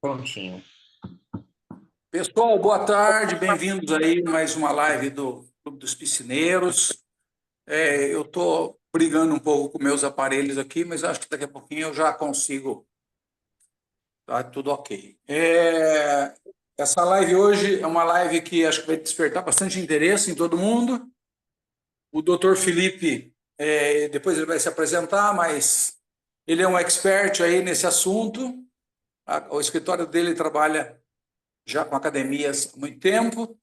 Prontinho. Pessoal, boa tarde, bem-vindos aí a mais uma live do Clube dos Piscineiros. Eu estou brigando um pouco com meus aparelhos aqui, mas acho que daqui a pouquinho eu já consigo, tá tudo ok. Essa live hoje é uma live que acho que vai despertar bastante interesse em todo mundo. O doutor Felipe, depois ele vai se apresentar, mas ele é um expert aí nesse assunto. O escritório dele trabalha já com academias há muito tempo.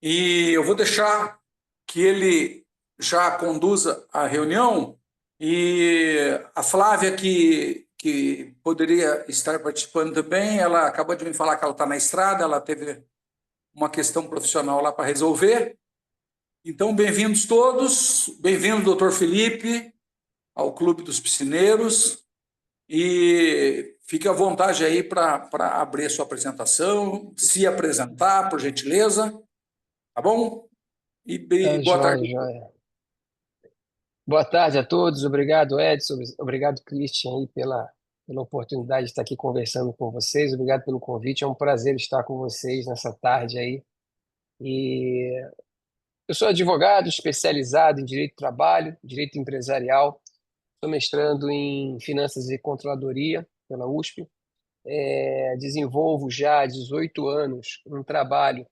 E eu vou deixar que ele já conduza a reunião e a Flávia, que poderia estar participando também, ela acabou de me falar que ela está na estrada, ela teve uma questão profissional lá para resolver. Então, bem-vindos todos, bem-vindo, doutor Felipe, ao Clube dos Piscineiros, e fique à vontade aí para abrir a sua apresentação, se apresentar, por gentileza, tá bom? E Tá, boa joia, tarde. joia. Boa tarde a todos. Obrigado, Edson. Obrigado, Christian, aí, pela oportunidade de estar aqui conversando com vocês. Obrigado pelo convite. É um prazer estar com vocês nessa tarde aí. E eu sou advogado especializado em direito do trabalho, direito empresarial. Estou mestrando em finanças e controladoria pela USP. Desenvolvo já há 18 anos um trabalho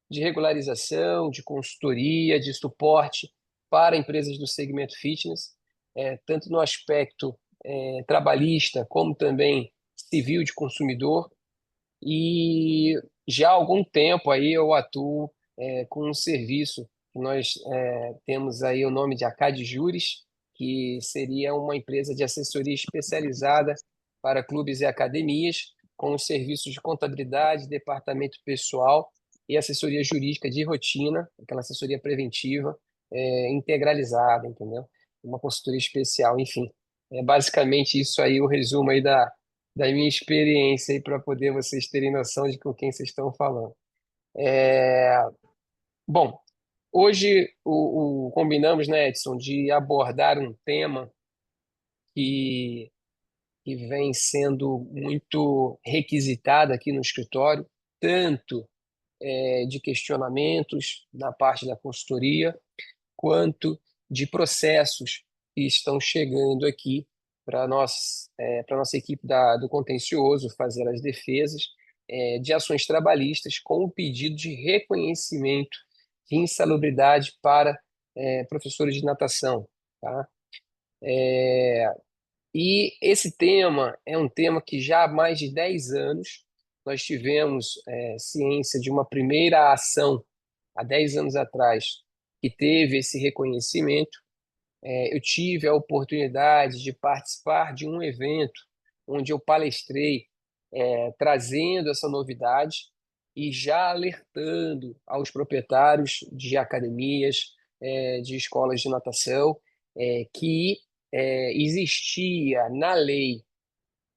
de regularização, de consultoria, de suporte para empresas do segmento fitness, tanto no aspecto trabalhista como também civil de consumidor. E já há algum tempo aí eu atuo com um serviço que nós temos aí o nome de Acad Juris, que seria uma empresa de assessoria especializada para clubes e academias, com os serviços de contabilidade, departamento pessoal e assessoria jurídica de rotina, aquela assessoria preventiva integralizada, entendeu? Uma consultoria especial, enfim. É basicamente isso aí, o resumo aí da minha experiência aí para poder vocês terem noção de com quem vocês estão falando. É, Bom, hoje combinamos, né, Edson, de abordar um tema que, que vem sendo muito requisitado aqui no escritório, tanto de questionamentos na parte da consultoria, quanto de processos que estão chegando aqui para para nossa equipe do contencioso fazer as defesas de ações trabalhistas com o pedido de reconhecimento de insalubridade para professores de natação, tá? E esse tema é um tema que já há mais de 10 anos nós tivemos ciência de uma primeira ação há 10 anos atrás que teve esse reconhecimento. Eu tive a oportunidade de participar de um evento onde eu palestrei, trazendo essa novidade e já alertando aos proprietários de academias, de escolas de natação, que existia na lei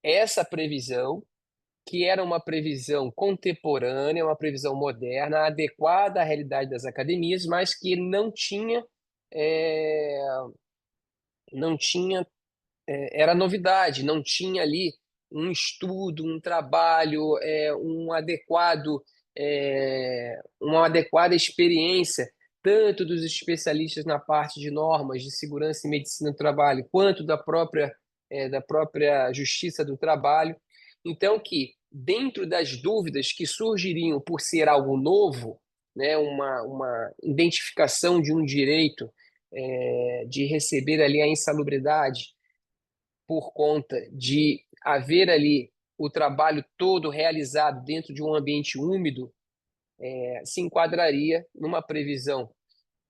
essa previsão, que era uma previsão contemporânea, uma previsão moderna, adequada à realidade das academias, mas que é, não tinha, era novidade, não tinha ali um estudo, um trabalho, uma adequada experiência, tanto dos especialistas na parte de normas de segurança e medicina do trabalho, quanto da própria Justiça do Trabalho. Então, que dentro das dúvidas que surgiriam por ser algo novo, né, uma identificação de um direito de receber ali a insalubridade por conta de haver ali o trabalho todo realizado dentro de um ambiente úmido, se enquadraria numa previsão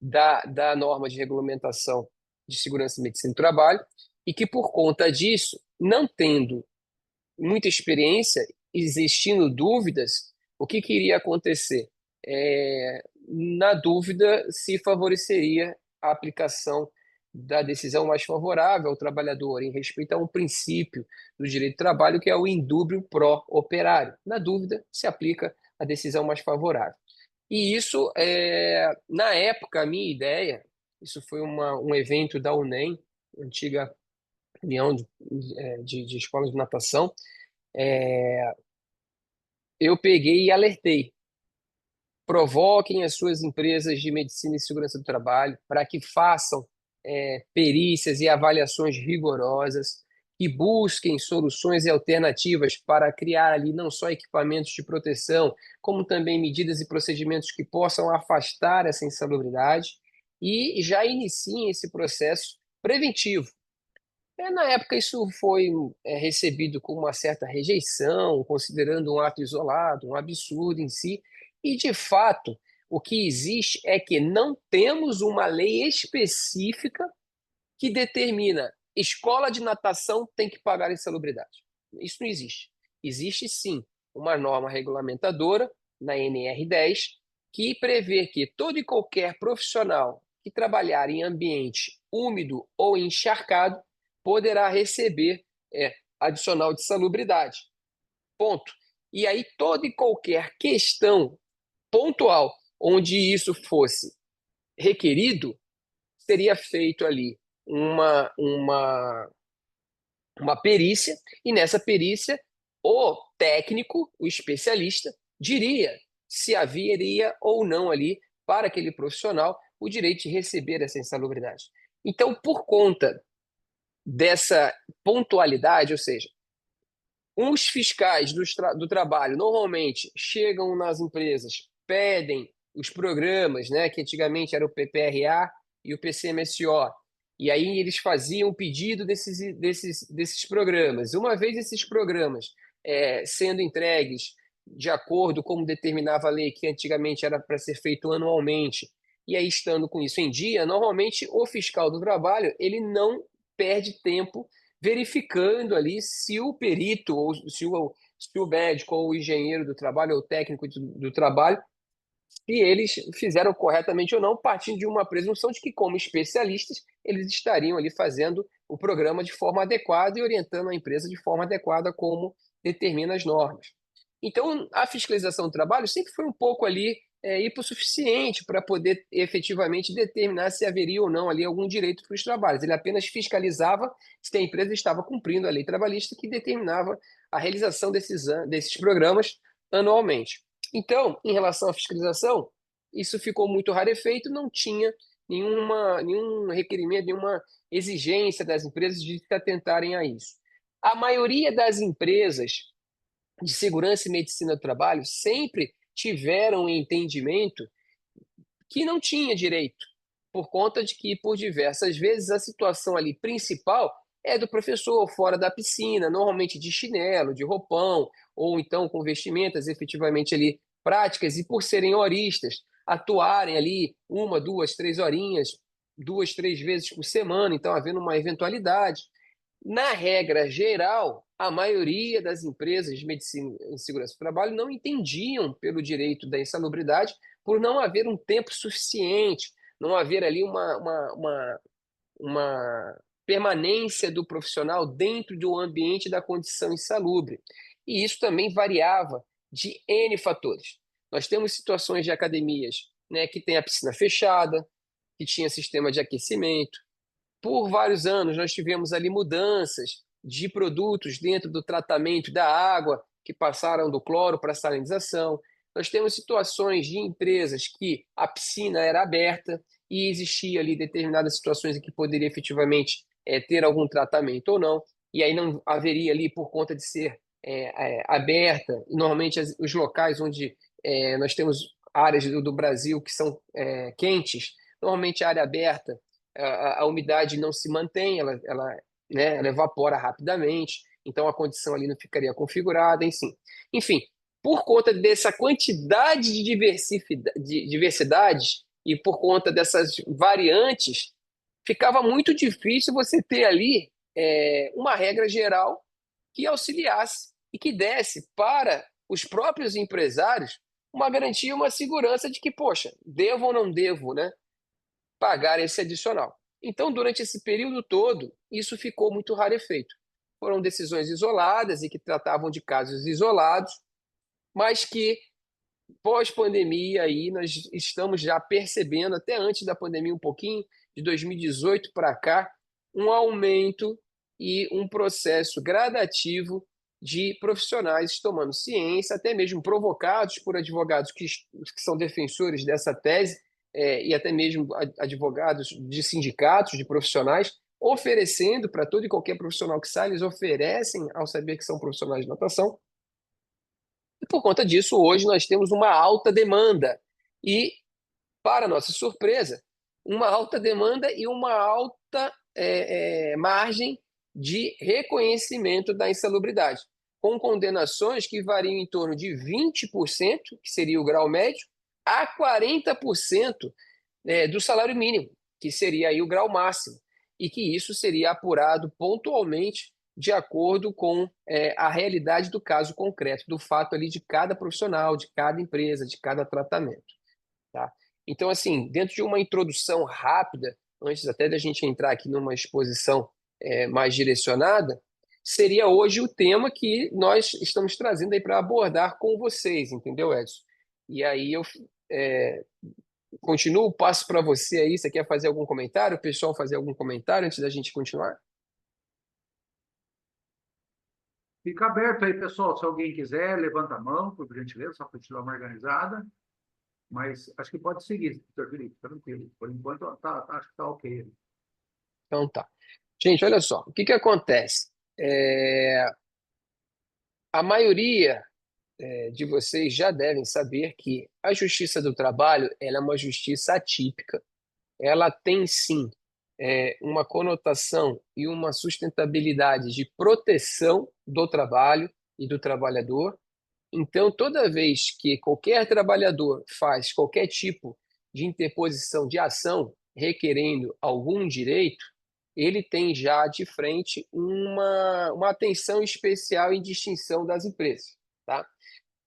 da norma de regulamentação de segurança e medicina do trabalho, e que por conta disso, não tendo muita experiência, existindo dúvidas, o que que iria acontecer? Na dúvida, se favoreceria a aplicação da decisão mais favorável ao trabalhador, em respeito a um princípio do direito do trabalho, que é o indúbio pró operário. Na dúvida, se aplica a decisão mais favorável. E isso, na época, a minha ideia, isso foi um evento da UNEM, antiga União de Escolas de Natação, eu peguei e alertei. Provoquem as suas empresas de medicina e segurança do trabalho para que façam perícias e avaliações rigorosas, que busquem soluções e alternativas para criar ali não só equipamentos de proteção, como também medidas e procedimentos que possam afastar essa insalubridade e já iniciem esse processo preventivo. Na época, isso foi recebido com uma certa rejeição, considerando um ato isolado, um absurdo em si. E, de fato, o que existe é que não temos uma lei específica que determina escola de natação tem que pagar insalubridade. Isso não existe. Existe, sim, uma norma regulamentadora, na NR10, que prevê que todo e qualquer profissional que trabalhar em ambiente úmido ou encharcado poderá receber adicional de salubridade. Ponto. E aí, toda e qualquer questão pontual onde isso fosse requerido, seria feito ali uma perícia, e nessa perícia, o técnico, o especialista, diria se haveria ou não ali, para aquele profissional, o direito de receber essa insalubridade. Então, por conta dessa pontualidade, ou seja, os fiscais do trabalho normalmente chegam nas empresas, pedem os programas, né, que antigamente era o PPRA e o PCMSO, e aí eles faziam o pedido desses programas. Uma vez esses programas sendo entregues de acordo com como determinava a lei, que antigamente era para ser feito anualmente, e aí estando com isso em dia, normalmente o fiscal do trabalho ele não perde tempo verificando ali se o perito, ou se o médico, ou o engenheiro do trabalho, ou o técnico do trabalho, se eles fizeram corretamente ou não, partindo de uma presunção de que, como especialistas, eles estariam ali fazendo o programa de forma adequada e orientando a empresa de forma adequada, como determina as normas. Então, a fiscalização do trabalho sempre foi um pouco ali hipossuficiente para poder efetivamente determinar se haveria ou não ali algum direito para os trabalhos. Ele apenas fiscalizava se a empresa estava cumprindo a lei trabalhista que determinava a realização desses programas anualmente. Então, em relação à fiscalização, isso ficou muito rarefeito, não tinha nenhum requerimento, nenhuma exigência das empresas de se atentarem a isso. A maioria das empresas de segurança e medicina do trabalho sempre tiveram um entendimento que não tinha direito, por conta de que, por diversas vezes, a situação ali principal é do professor fora da piscina, normalmente de chinelo, de roupão, ou então com vestimentas efetivamente ali práticas, e por serem horistas, atuarem ali uma, duas, 3 horinhas, 2, 3 vezes por semana, então havendo uma eventualidade. Na regra geral, a maioria das empresas de medicina e segurança do trabalho não entendiam pelo direito da insalubridade por não haver um tempo suficiente, não haver ali uma permanência do profissional dentro do ambiente da condição insalubre. E isso também variava de N fatores. Nós temos situações de academias, né, que tem a piscina fechada, que tinha sistema de aquecimento. Por vários anos, nós tivemos ali mudanças de produtos dentro do tratamento da água, que passaram do cloro para a salinização. Nós temos situações de empresas que a piscina era aberta e existia ali determinadas situações em que poderia efetivamente ter algum tratamento ou não, e aí não haveria ali, por conta de ser aberta, normalmente os locais onde nós temos áreas do Brasil que são quentes, normalmente a área aberta a umidade não se mantém, ela evapora rapidamente, então a condição ali não ficaria configurada, enfim, por conta dessa quantidade de diversidades e por conta dessas variantes, ficava muito difícil você ter ali uma regra geral que auxiliasse e que desse para os próprios empresários uma garantia, uma segurança de que, poxa, devo ou não devo, né, pagar esse adicional. Então, durante esse período todo, isso ficou muito rarefeito. Foram decisões isoladas e que tratavam de casos isolados, mas que pós-pandemia aí nós estamos já percebendo, até antes da pandemia um pouquinho, de 2018 para cá, um aumento e um processo gradativo de profissionais tomando ciência, até mesmo provocados por advogados que são defensores dessa tese, e até mesmo advogados de sindicatos, de profissionais, oferecendo para todo e qualquer profissional que sai, eles oferecem ao saber que são profissionais de natação. E por conta disso, hoje nós temos uma alta demanda. E, para nossa surpresa, uma alta demanda e uma alta margem de reconhecimento da insalubridade, com condenações que variam em torno de 20%, que seria o grau médio, a 40% do salário mínimo, que seria aí o grau máximo, e que isso seria apurado pontualmente de acordo com a realidade do caso concreto, do fato ali de cada profissional, de cada empresa, de cada tratamento. Tá? Então, assim, dentro de uma introdução rápida, antes até da gente entrar aqui numa exposição mais direcionada, seria hoje o tema que nós estamos trazendo aí para abordar com vocês, entendeu, Edson? E aí eu continuo, passo para você aí. Você quer fazer algum comentário? O pessoal fazer algum comentário antes da gente continuar? Fica aberto aí, pessoal. Se alguém quiser, levanta a mão, por gentileza, só para te dar uma organizada. Mas acho que pode seguir, doutor Felipe, tranquilo. Por enquanto, acho que está ok. Então tá. Gente, olha só, o que que acontece? A maioria de vocês já devem saber que a Justiça do Trabalho ela é uma justiça atípica. Ela tem sim uma conotação e uma sustentabilidade de proteção do trabalho e do trabalhador. Então, toda vez que qualquer trabalhador faz qualquer tipo de interposição de ação requerendo algum direito, ele tem já de frente uma atenção especial em distinção das empresas, tá?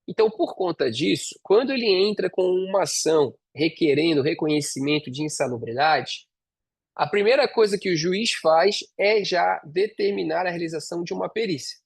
Então, por conta disso, quando ele entra com uma ação requerendo reconhecimento de insalubridade, a primeira coisa que o juiz faz é já determinar a realização de uma perícia,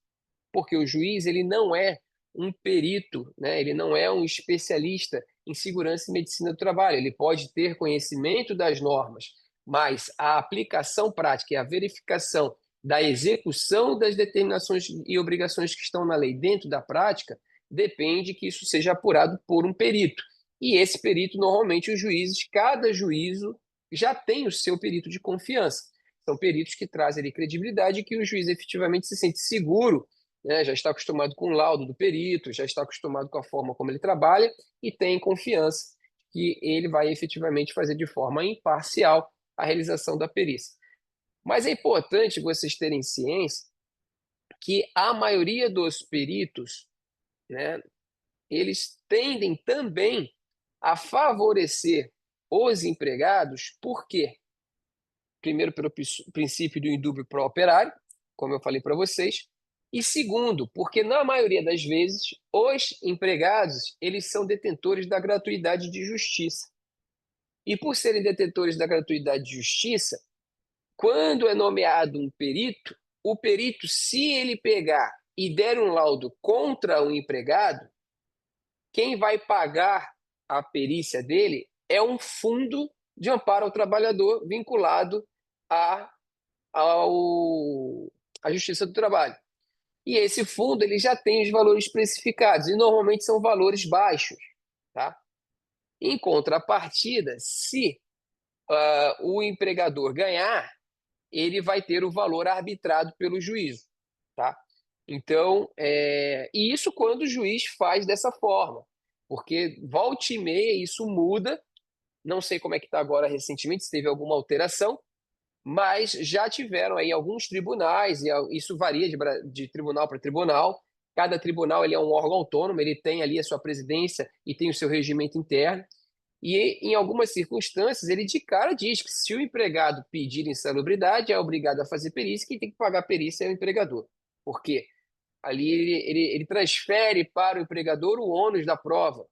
porque o juiz ele não é um perito, né? Ele não é um especialista em segurança e medicina do trabalho. Ele pode ter conhecimento das normas, mas a aplicação prática e a verificação da execução das determinações e obrigações que estão na lei dentro da prática depende que isso seja apurado por um perito. E esse perito, normalmente, os juízes, cada juízo já tem o seu perito de confiança. São peritos que trazem ali credibilidade e que o juiz efetivamente se sente seguro, né? Já está acostumado com o laudo do perito, já está acostumado com a forma como ele trabalha e tem confiança que ele vai efetivamente fazer de forma imparcial a realização da perícia. Mas é importante vocês terem ciência que a maioria dos peritos, né, eles tendem também a favorecer os empregados, por quê? Primeiro, pelo princípio do indúbio pro operário, como eu falei para vocês, e segundo, porque na maioria das vezes os empregados eles são detentores da gratuidade de justiça. E por serem detentores da gratuidade de justiça, quando é nomeado um perito, o perito, se ele pegar e der um laudo contra o empregado, quem vai pagar a perícia dele é um fundo de amparo ao trabalhador vinculado à, à Justiça do Trabalho. E esse fundo ele já tem os valores especificados, e normalmente são valores baixos. Tá? Em contrapartida, se o empregador ganhar, ele vai ter o valor arbitrado pelo juízo. Tá? Então, e isso quando o juiz faz dessa forma, porque volta e meia isso muda, não sei como é que está agora recentemente, se teve alguma alteração, mas já tiveram aí alguns tribunais, e isso varia de tribunal para tribunal, cada tribunal ele é um órgão autônomo, ele tem ali a sua presidência e tem o seu regimento interno, e em algumas circunstâncias ele de cara diz que se o empregado pedir insalubridade, é obrigado a fazer perícia, quem tem que pagar a perícia é o empregador. Por quê? Ali ele transfere para o empregador o ônus da prova.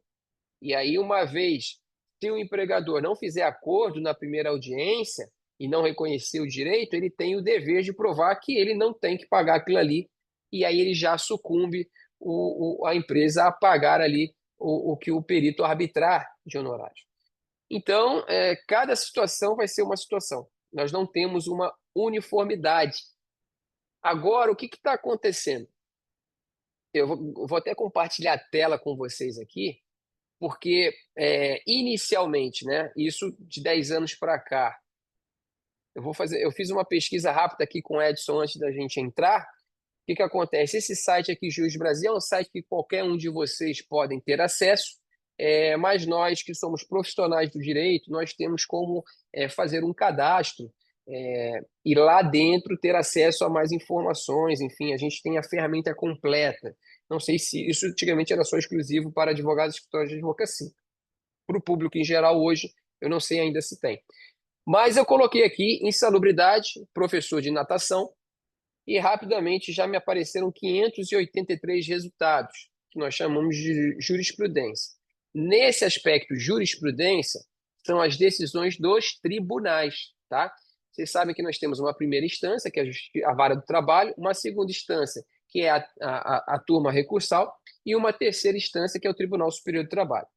E aí, uma vez, se o empregador não fizer acordo na primeira audiência e não reconhecer o direito, ele tem o dever de provar que ele não tem que pagar aquilo ali. E aí ele já sucumbe a empresa a pagar ali o que o perito arbitrar de honorários. Então, cada situação vai ser uma situação. Nós não temos uma uniformidade. Agora, o que está acontecendo? Eu vou até compartilhar a tela com vocês aqui, porque inicialmente, né, isso de 10 anos para cá, eu fiz uma pesquisa rápida aqui com o Edson antes da gente entrar. O que que acontece? Esse site aqui, Juiz Brasil, é um site que qualquer um de vocês podem ter acesso, mas nós que somos profissionais do direito, nós temos como fazer um cadastro e lá dentro ter acesso a mais informações, enfim, a gente tem a ferramenta completa. Não sei se isso antigamente era só exclusivo para advogados e escritórios de advocacia. Para o público em geral hoje, eu não sei ainda se tem. Mas eu coloquei aqui insalubridade, professor de natação, e rapidamente já me apareceram 583 resultados, que nós chamamos de jurisprudência. Nesse aspecto, jurisprudência são as decisões dos tribunais, tá? Vocês sabem que nós temos uma primeira instância, que é a vara do trabalho, uma segunda instância, que é a turma recursal, e uma terceira instância, que é o Tribunal Superior do Trabalho.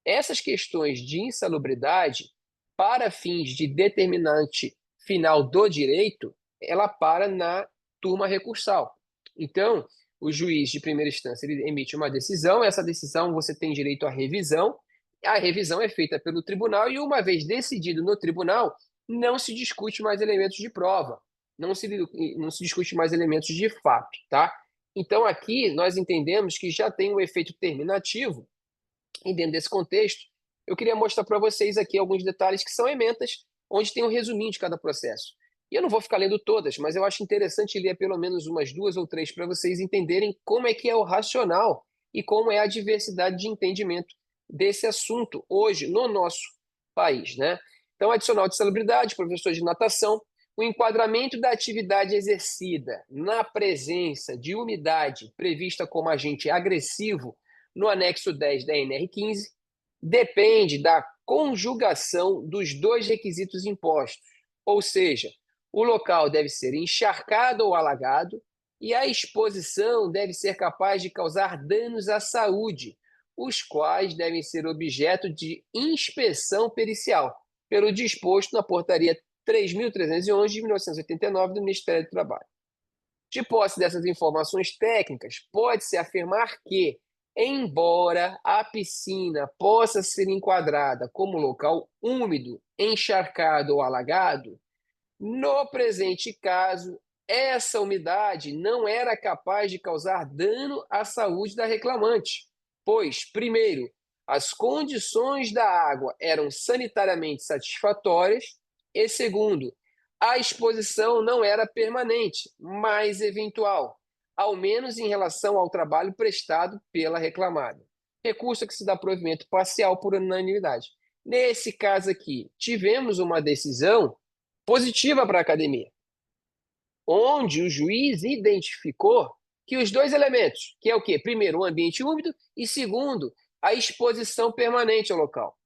Essas questões de insalubridade, para fins de determinante final do direito, ela para na turma recursal. Então, o juiz de primeira instância ele emite uma decisão, essa decisão você tem direito à revisão, a revisão é feita pelo tribunal e, uma vez decidido no tribunal, não se discute mais elementos de prova, não se discute mais elementos de fato, tá? Então, aqui nós entendemos que já tem um efeito terminativo e dentro desse contexto, eu queria mostrar para vocês aqui alguns detalhes que são ementas, onde tem um resuminho de cada processo. E eu não vou ficar lendo todas, mas eu acho interessante ler pelo menos umas duas ou três para vocês entenderem como é que é o racional e como é a diversidade de entendimento desse assunto hoje no nosso país, né? Então, adicional de salubridade, professor de natação, o enquadramento da atividade exercida na presença de umidade prevista como agente agressivo no anexo 10 da NR15, depende da conjugação dos dois requisitos impostos, ou seja, o local deve ser encharcado ou alagado e a exposição deve ser capaz de causar danos à saúde, os quais devem ser objeto de inspeção pericial, pelo disposto na Portaria 3.311 de 1989 do Ministério do Trabalho. De posse dessas informações técnicas, pode-se afirmar que, embora a piscina possa ser enquadrada como local úmido, encharcado ou alagado, no presente caso, essa umidade não era capaz de causar dano à saúde da reclamante, pois, primeiro, as condições da água eram sanitariamente satisfatórias e, segundo, a exposição não era permanente, mas eventual, ao menos em relação ao trabalho prestado pela reclamada. Recurso que se dá provimento parcial por unanimidade. Nesse caso aqui, tivemos uma decisão positiva para a academia, onde o juiz identificou que os dois elementos, que é o quê? Primeiro, o ambiente úmido e segundo, a exposição permanente ao local.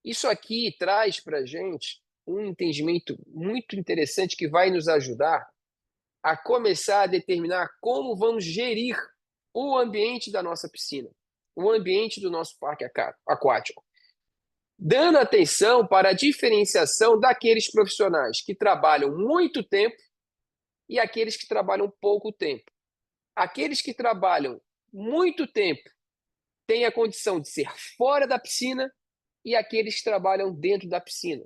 Isso aqui traz para a gente um entendimento muito interessante que vai nos ajudar a começar a determinar como vamos gerir o ambiente da nossa piscina, o ambiente do nosso parque aquático, dando atenção para a diferenciação daqueles profissionais que trabalham muito tempo e aqueles que trabalham pouco tempo. Aqueles que trabalham muito tempo têm a condição de ser fora da piscina e aqueles que trabalham dentro da piscina.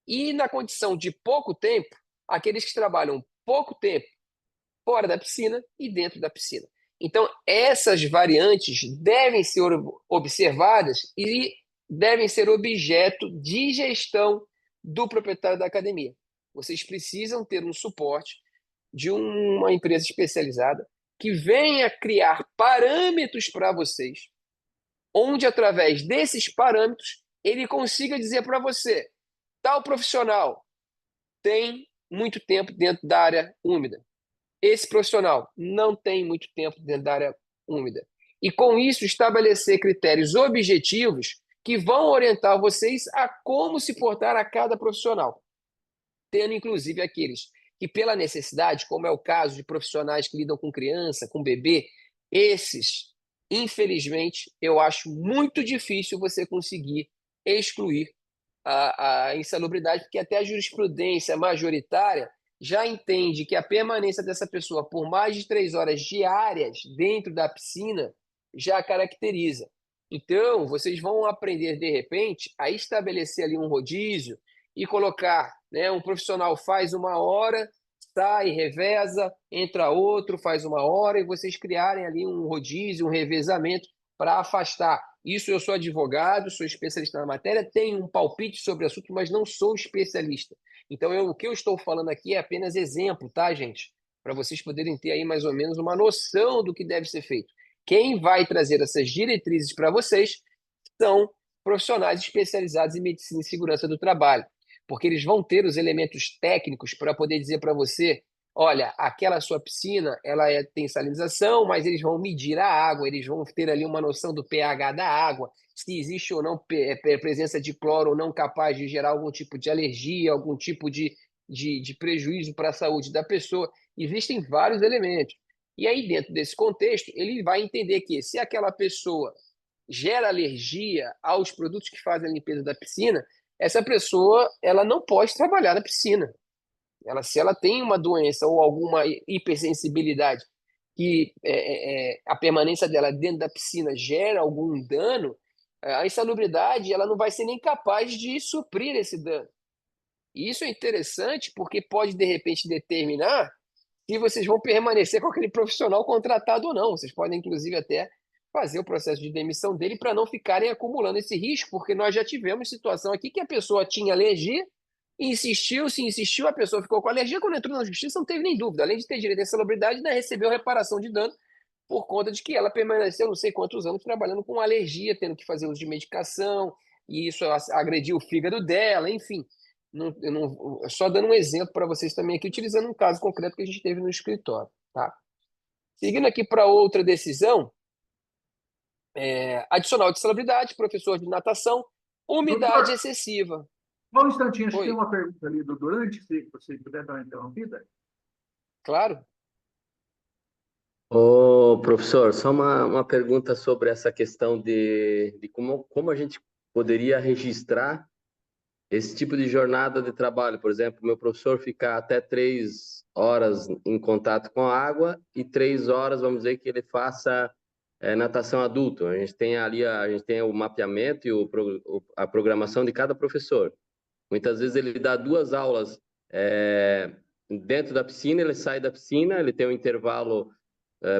E na condição de pouco tempo, aqueles que trabalham pouco tempo fora da piscina e dentro da piscina. Então, essas variantes devem ser observadas e devem ser objeto de gestão do proprietário da academia. Vocês precisam ter um suporte de uma empresa especializada que venha criar parâmetros para vocês, onde, através desses parâmetros, ele consiga dizer para você: tal profissional tem muito tempo dentro da área úmida. Esse profissional não tem muito tempo dentro da área úmida. E, com isso, estabelecer critérios objetivos que vão orientar vocês a como se portar a cada profissional, tendo, inclusive, aqueles que, pela necessidade, como é o caso de profissionais que lidam com criança, com bebê, esses, infelizmente, eu acho muito difícil você conseguir excluir a insalubridade, porque até a jurisprudência majoritária já entende que a permanência dessa pessoa por mais de 3 horas diárias dentro da piscina já caracteriza. Então, vocês vão aprender, de repente, a estabelecer ali um rodízio e colocar, né, um profissional faz 1 hora, sai, reveza, entra outro, faz 1 hora, e vocês criarem ali um rodízio, um revezamento para afastar. Isso eu sou advogado, sou especialista na matéria, tenho um palpite sobre o assunto, mas não sou especialista. Então, o que eu estou falando aqui é apenas exemplo, tá, gente? Para vocês poderem ter aí mais ou menos uma noção do que deve ser feito. Quem vai trazer essas diretrizes para vocês são profissionais especializados em medicina e segurança do trabalho, porque eles vão ter os elementos técnicos para poder dizer para você, olha, aquela sua piscina, tem salinização, mas eles vão medir a água, eles vão ter ali uma noção do pH da água, se existe ou não presença de cloro ou não capaz de gerar algum tipo de alergia, algum tipo de prejuízo para a saúde da pessoa. Existem vários elementos. E aí, dentro desse contexto, ele vai entender que se aquela pessoa gera alergia aos produtos que fazem a limpeza da piscina, essa pessoa ela não pode trabalhar na piscina. Se ela tem uma doença ou alguma hipersensibilidade que a permanência dela dentro da piscina gera algum dano, a insalubridade ela não vai ser nem capaz de suprir esse dano. E isso é interessante porque pode, de repente, determinar se vocês vão permanecer com aquele profissional contratado ou não. Vocês podem, inclusive, até fazer o processo de demissão dele para não ficarem acumulando esse risco, porque nós já tivemos situação aqui que a pessoa tinha alergia, insistiu, se insistiu, a pessoa ficou com alergia, quando entrou na justiça não teve nem dúvida, além de ter direito à insalubridade, ainda recebeu reparação de dano por conta de que ela permaneceu não sei quantos anos trabalhando com alergia, tendo que fazer uso de medicação, e isso agrediu o fígado dela, enfim. Só dando um exemplo para vocês também aqui, utilizando um caso concreto que a gente teve no escritório. Tá? Seguindo aqui para outra decisão, adicional de salubridade, professor de natação, umidade Doutor, excessiva. só um instantinho, acho que tem Oi, uma pergunta ali do Durante, se você puder dar uma interrompida. claro? Ô, professor, só uma pergunta sobre essa questão de como a gente poderia registrar esse tipo de jornada de trabalho. Por exemplo, meu professor ficar até 3 horas em contato com a água e 3 horas, vamos dizer, que ele faça natação adulto. A gente tem ali, a gente tem o mapeamento e a programação de cada professor. Muitas vezes ele dá 2 aulas dentro da piscina, ele sai da piscina, ele tem um intervalo.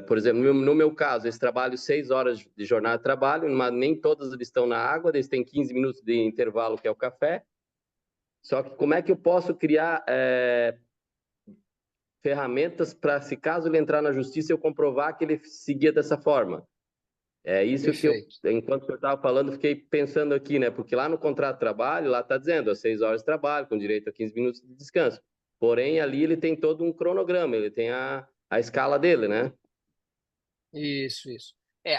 Por exemplo, no meu caso, esse trabalho 6 horas de jornada de trabalho, mas nem todas eles estão na água, eles têm 15 minutos de intervalo, que é o café. Só que como é que eu posso criar ferramentas para, se caso ele entrar na justiça, eu comprovar que ele seguia dessa forma? É isso que eu, Perfeito. enquanto o senhor estava falando, fiquei pensando aqui, né? Porque lá no contrato de trabalho, lá está dizendo, 6 horas de trabalho, com direito a 15 minutos de descanso. Porém, ali ele tem todo um cronograma, ele tem a escala dele, né? Isso, isso.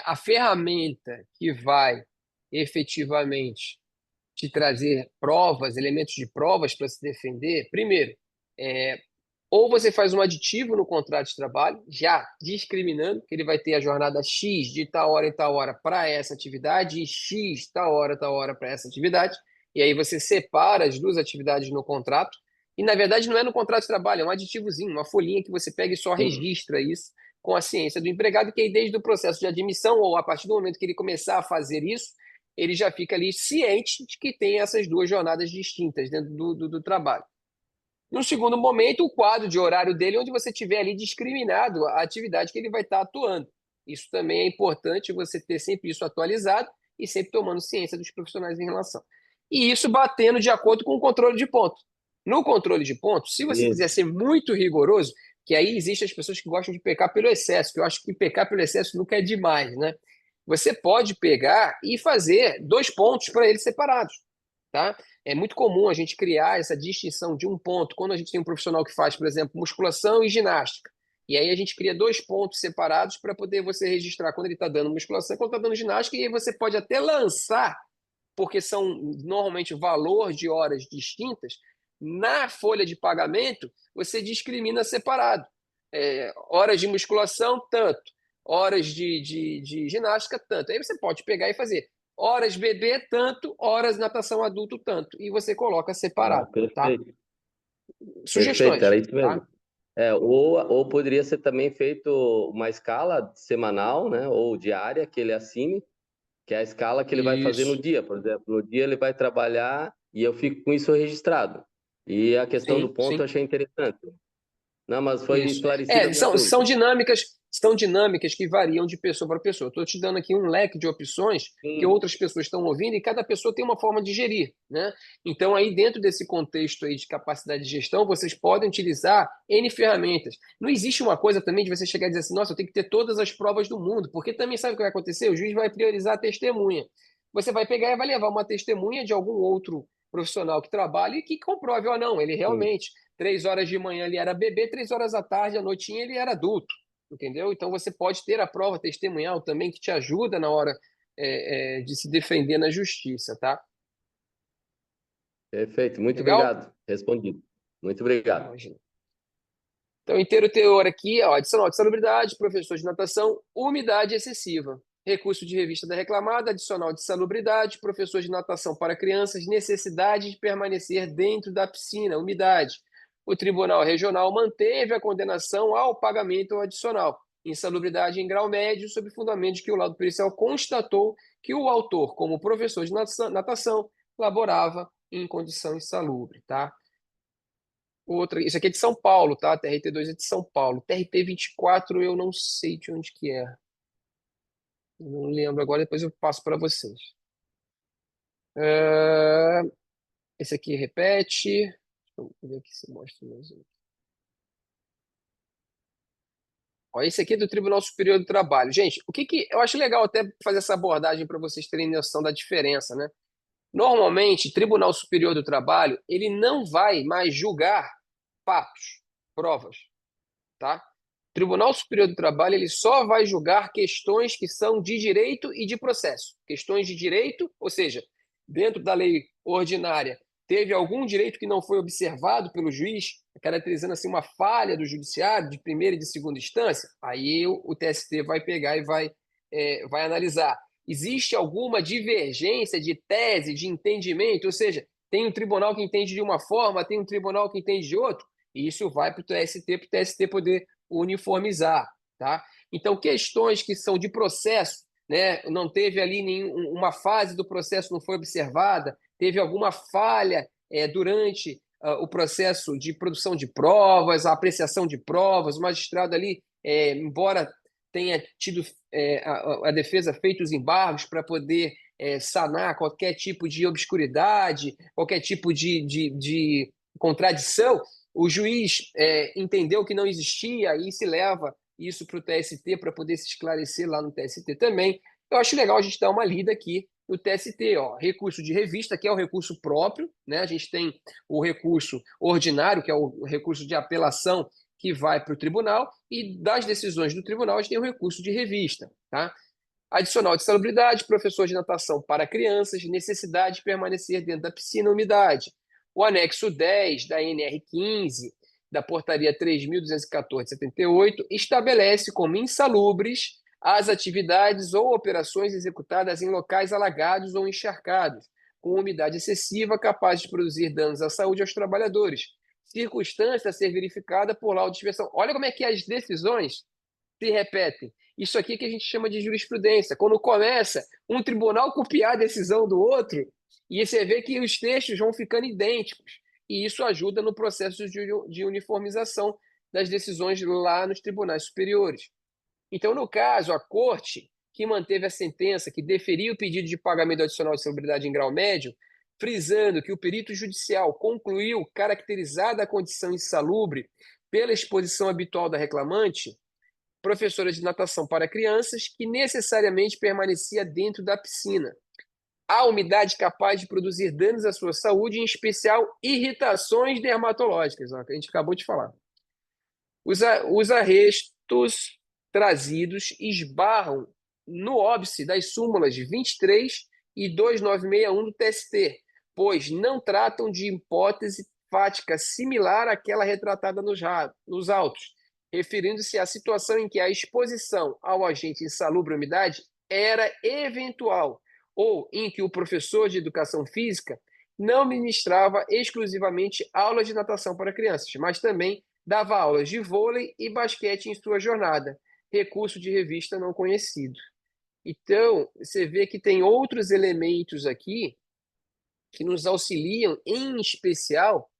A ferramenta que vai efetivamente te trazer provas, elementos de provas para se defender, primeiro, é, ou você faz um aditivo no contrato de trabalho, já discriminando que ele vai ter a jornada X de tal hora e tal hora para essa atividade, e X tal hora para essa atividade, e aí você separa as duas atividades no contrato, e na verdade não é no contrato de trabalho, é um aditivozinho, uma folhinha que você pega e só Sim. registra isso com a ciência do empregado, que aí desde o processo de admissão, ou a partir do momento que ele começar a fazer isso, ele já fica ali ciente de que tem essas duas jornadas distintas dentro do trabalho. No segundo momento, o quadro de horário dele, onde você tiver ali discriminado a atividade que ele vai estar atuando. Isso também é importante, você ter sempre isso atualizado e sempre tomando ciência dos profissionais em relação. E isso batendo de acordo com o controle de ponto. No controle de ponto, se você quiser Isso. ser muito rigoroso, que aí existem as pessoas que gostam de pecar pelo excesso, que eu acho que pecar pelo excesso nunca é demais, né? Você pode pegar e fazer 2 pontos para eles separados, tá? É muito comum a gente criar essa distinção de um ponto quando a gente tem um profissional que faz, por exemplo, musculação e ginástica. E aí a gente cria 2 pontos separados para poder você registrar quando ele está dando musculação e quando está dando ginástica, e aí você pode até lançar, porque são normalmente valor de horas distintas, na folha de pagamento você discrimina separado. Horas de musculação, tanto. Horas de ginástica, tanto. Aí você pode pegar e fazer horas bebê, tanto, horas natação adulto, tanto. E você coloca Ah, separado, tá? perfeito. Perfeito, Sugestões, era isso tá? mesmo. Ou poderia ser também feito uma escala semanal, né? Ou diária, que ele assine, que é a escala que ele vai fazer no Isso, dia, por exemplo. No dia ele vai trabalhar e eu fico com isso registrado. E a questão do sim, ponto eu sim. achei interessante. Não, mas foi Isso. esclarecida a minha São dúvida. dinâmicas que variam de pessoa para pessoa. Estou te dando aqui um leque de opções que Sim, outras pessoas estão ouvindo e cada pessoa tem uma forma de gerir, né? Então, aí dentro desse contexto aí de capacidade de gestão, vocês podem utilizar N ferramentas. Não existe uma coisa também de você chegar e dizer assim, nossa, eu tenho que ter todas as provas do mundo, porque também sabe o que vai acontecer? O juiz vai priorizar a testemunha. Você vai pegar e vai levar uma testemunha de algum outro profissional que trabalhe e que comprove ou não, ele sim. realmente 3 horas de manhã ele era bebê, 3 horas da tarde, à noitinha ele era adulto, entendeu? Então você pode ter a prova testemunhal também que te ajuda na hora de se defender na justiça, tá? Perfeito, muito Legal? obrigado. Respondido. Muito obrigado. Imagina. Então, inteiro teor aqui, ó, adicional de salubridade, professor de natação, umidade excessiva. Recurso de revista da reclamada, adicional de salubridade, professor de natação para crianças, necessidade de permanecer dentro da piscina, umidade. O Tribunal Regional manteve a condenação ao pagamento adicional, insalubridade em grau médio, sob fundamento de que o laudo pericial constatou que o autor, como professor de natação, laborava em condição insalubre, tá? Outra, isso aqui é de São Paulo, tá? TRT2 é de São Paulo. TRT24 eu não sei de onde que é. Eu não lembro agora, depois eu passo para vocês. Ah, esse aqui repete. Deixa eu ver aqui se mostra mais um. Ó, esse aqui é do Tribunal Superior do Trabalho. Gente, o que que eu acho legal até fazer essa abordagem para vocês terem noção da diferença, né? Normalmente, Tribunal Superior do Trabalho, ele não vai mais julgar fatos, provas, tá? Tribunal Superior do Trabalho ele só vai julgar questões que são de direito e de processo. Questões de direito, ou seja, dentro da lei ordinária, teve algum direito que não foi observado pelo juiz, caracterizando assim uma falha do judiciário de primeira e de segunda instância, aí o TST vai pegar e vai analisar. Existe alguma divergência de tese, de entendimento, ou seja, tem um tribunal que entende de uma forma, tem um tribunal que entende de outro, e isso vai para o TST poder uniformizar, tá? Então, questões que são de processo, né? Não teve ali uma fase do processo não foi observada, teve alguma falha durante o processo de produção de provas, a apreciação de provas, o magistrado ali, embora tenha tido a defesa feito os embargos para poder sanar qualquer tipo de obscuridade, qualquer tipo de contradição, o juiz entendeu que não existia e se leva isso para o TST para poder se esclarecer lá no TST também. Eu acho legal a gente dar uma lida aqui no TST, ó, recurso de revista, que é o recurso próprio, né? A gente tem o recurso ordinário, que é o recurso de apelação que vai para o tribunal, e das decisões do tribunal a gente tem o recurso de revista, tá? Adicional de salubridade, professor de natação para crianças, necessidade de permanecer dentro da piscina, umidade. O anexo 10 da NR15, da portaria 3.214/78, estabelece como insalubres as atividades ou operações executadas em locais alagados ou encharcados, com umidade excessiva capaz de produzir danos à saúde aos trabalhadores. Circunstância a ser verificada por laudo de inspeção. Olha como é que as decisões se repetem. Isso aqui que a gente chama de jurisprudência. Quando começa um tribunal copiar a decisão do outro, e você vê que os textos vão ficando idênticos. E isso ajuda no processo de uniformização das decisões lá nos tribunais superiores. Então, no caso, a Corte, que manteve a sentença que deferia o pedido de pagamento adicional de celebridade em grau médio, frisando que o perito judicial concluiu caracterizada a condição insalubre pela exposição habitual da reclamante, professora de natação para crianças, que necessariamente permanecia dentro da piscina. A umidade capaz de produzir danos à sua saúde, em especial irritações dermatológicas, ó, que a gente acabou de falar. Os arrestos trazidos esbarram no óbice das súmulas 23 e 2961 do TST, pois não tratam de hipótese fática similar àquela retratada nos autos, referindo-se à situação em que a exposição ao agente insalubre umidade era eventual, ou em que o professor de educação física não ministrava exclusivamente aulas de natação para crianças, mas também dava aulas de vôlei e basquete em sua jornada, recurso de revista não conhecido. Então, você vê que tem outros elementos aqui que nos auxiliam, em especial,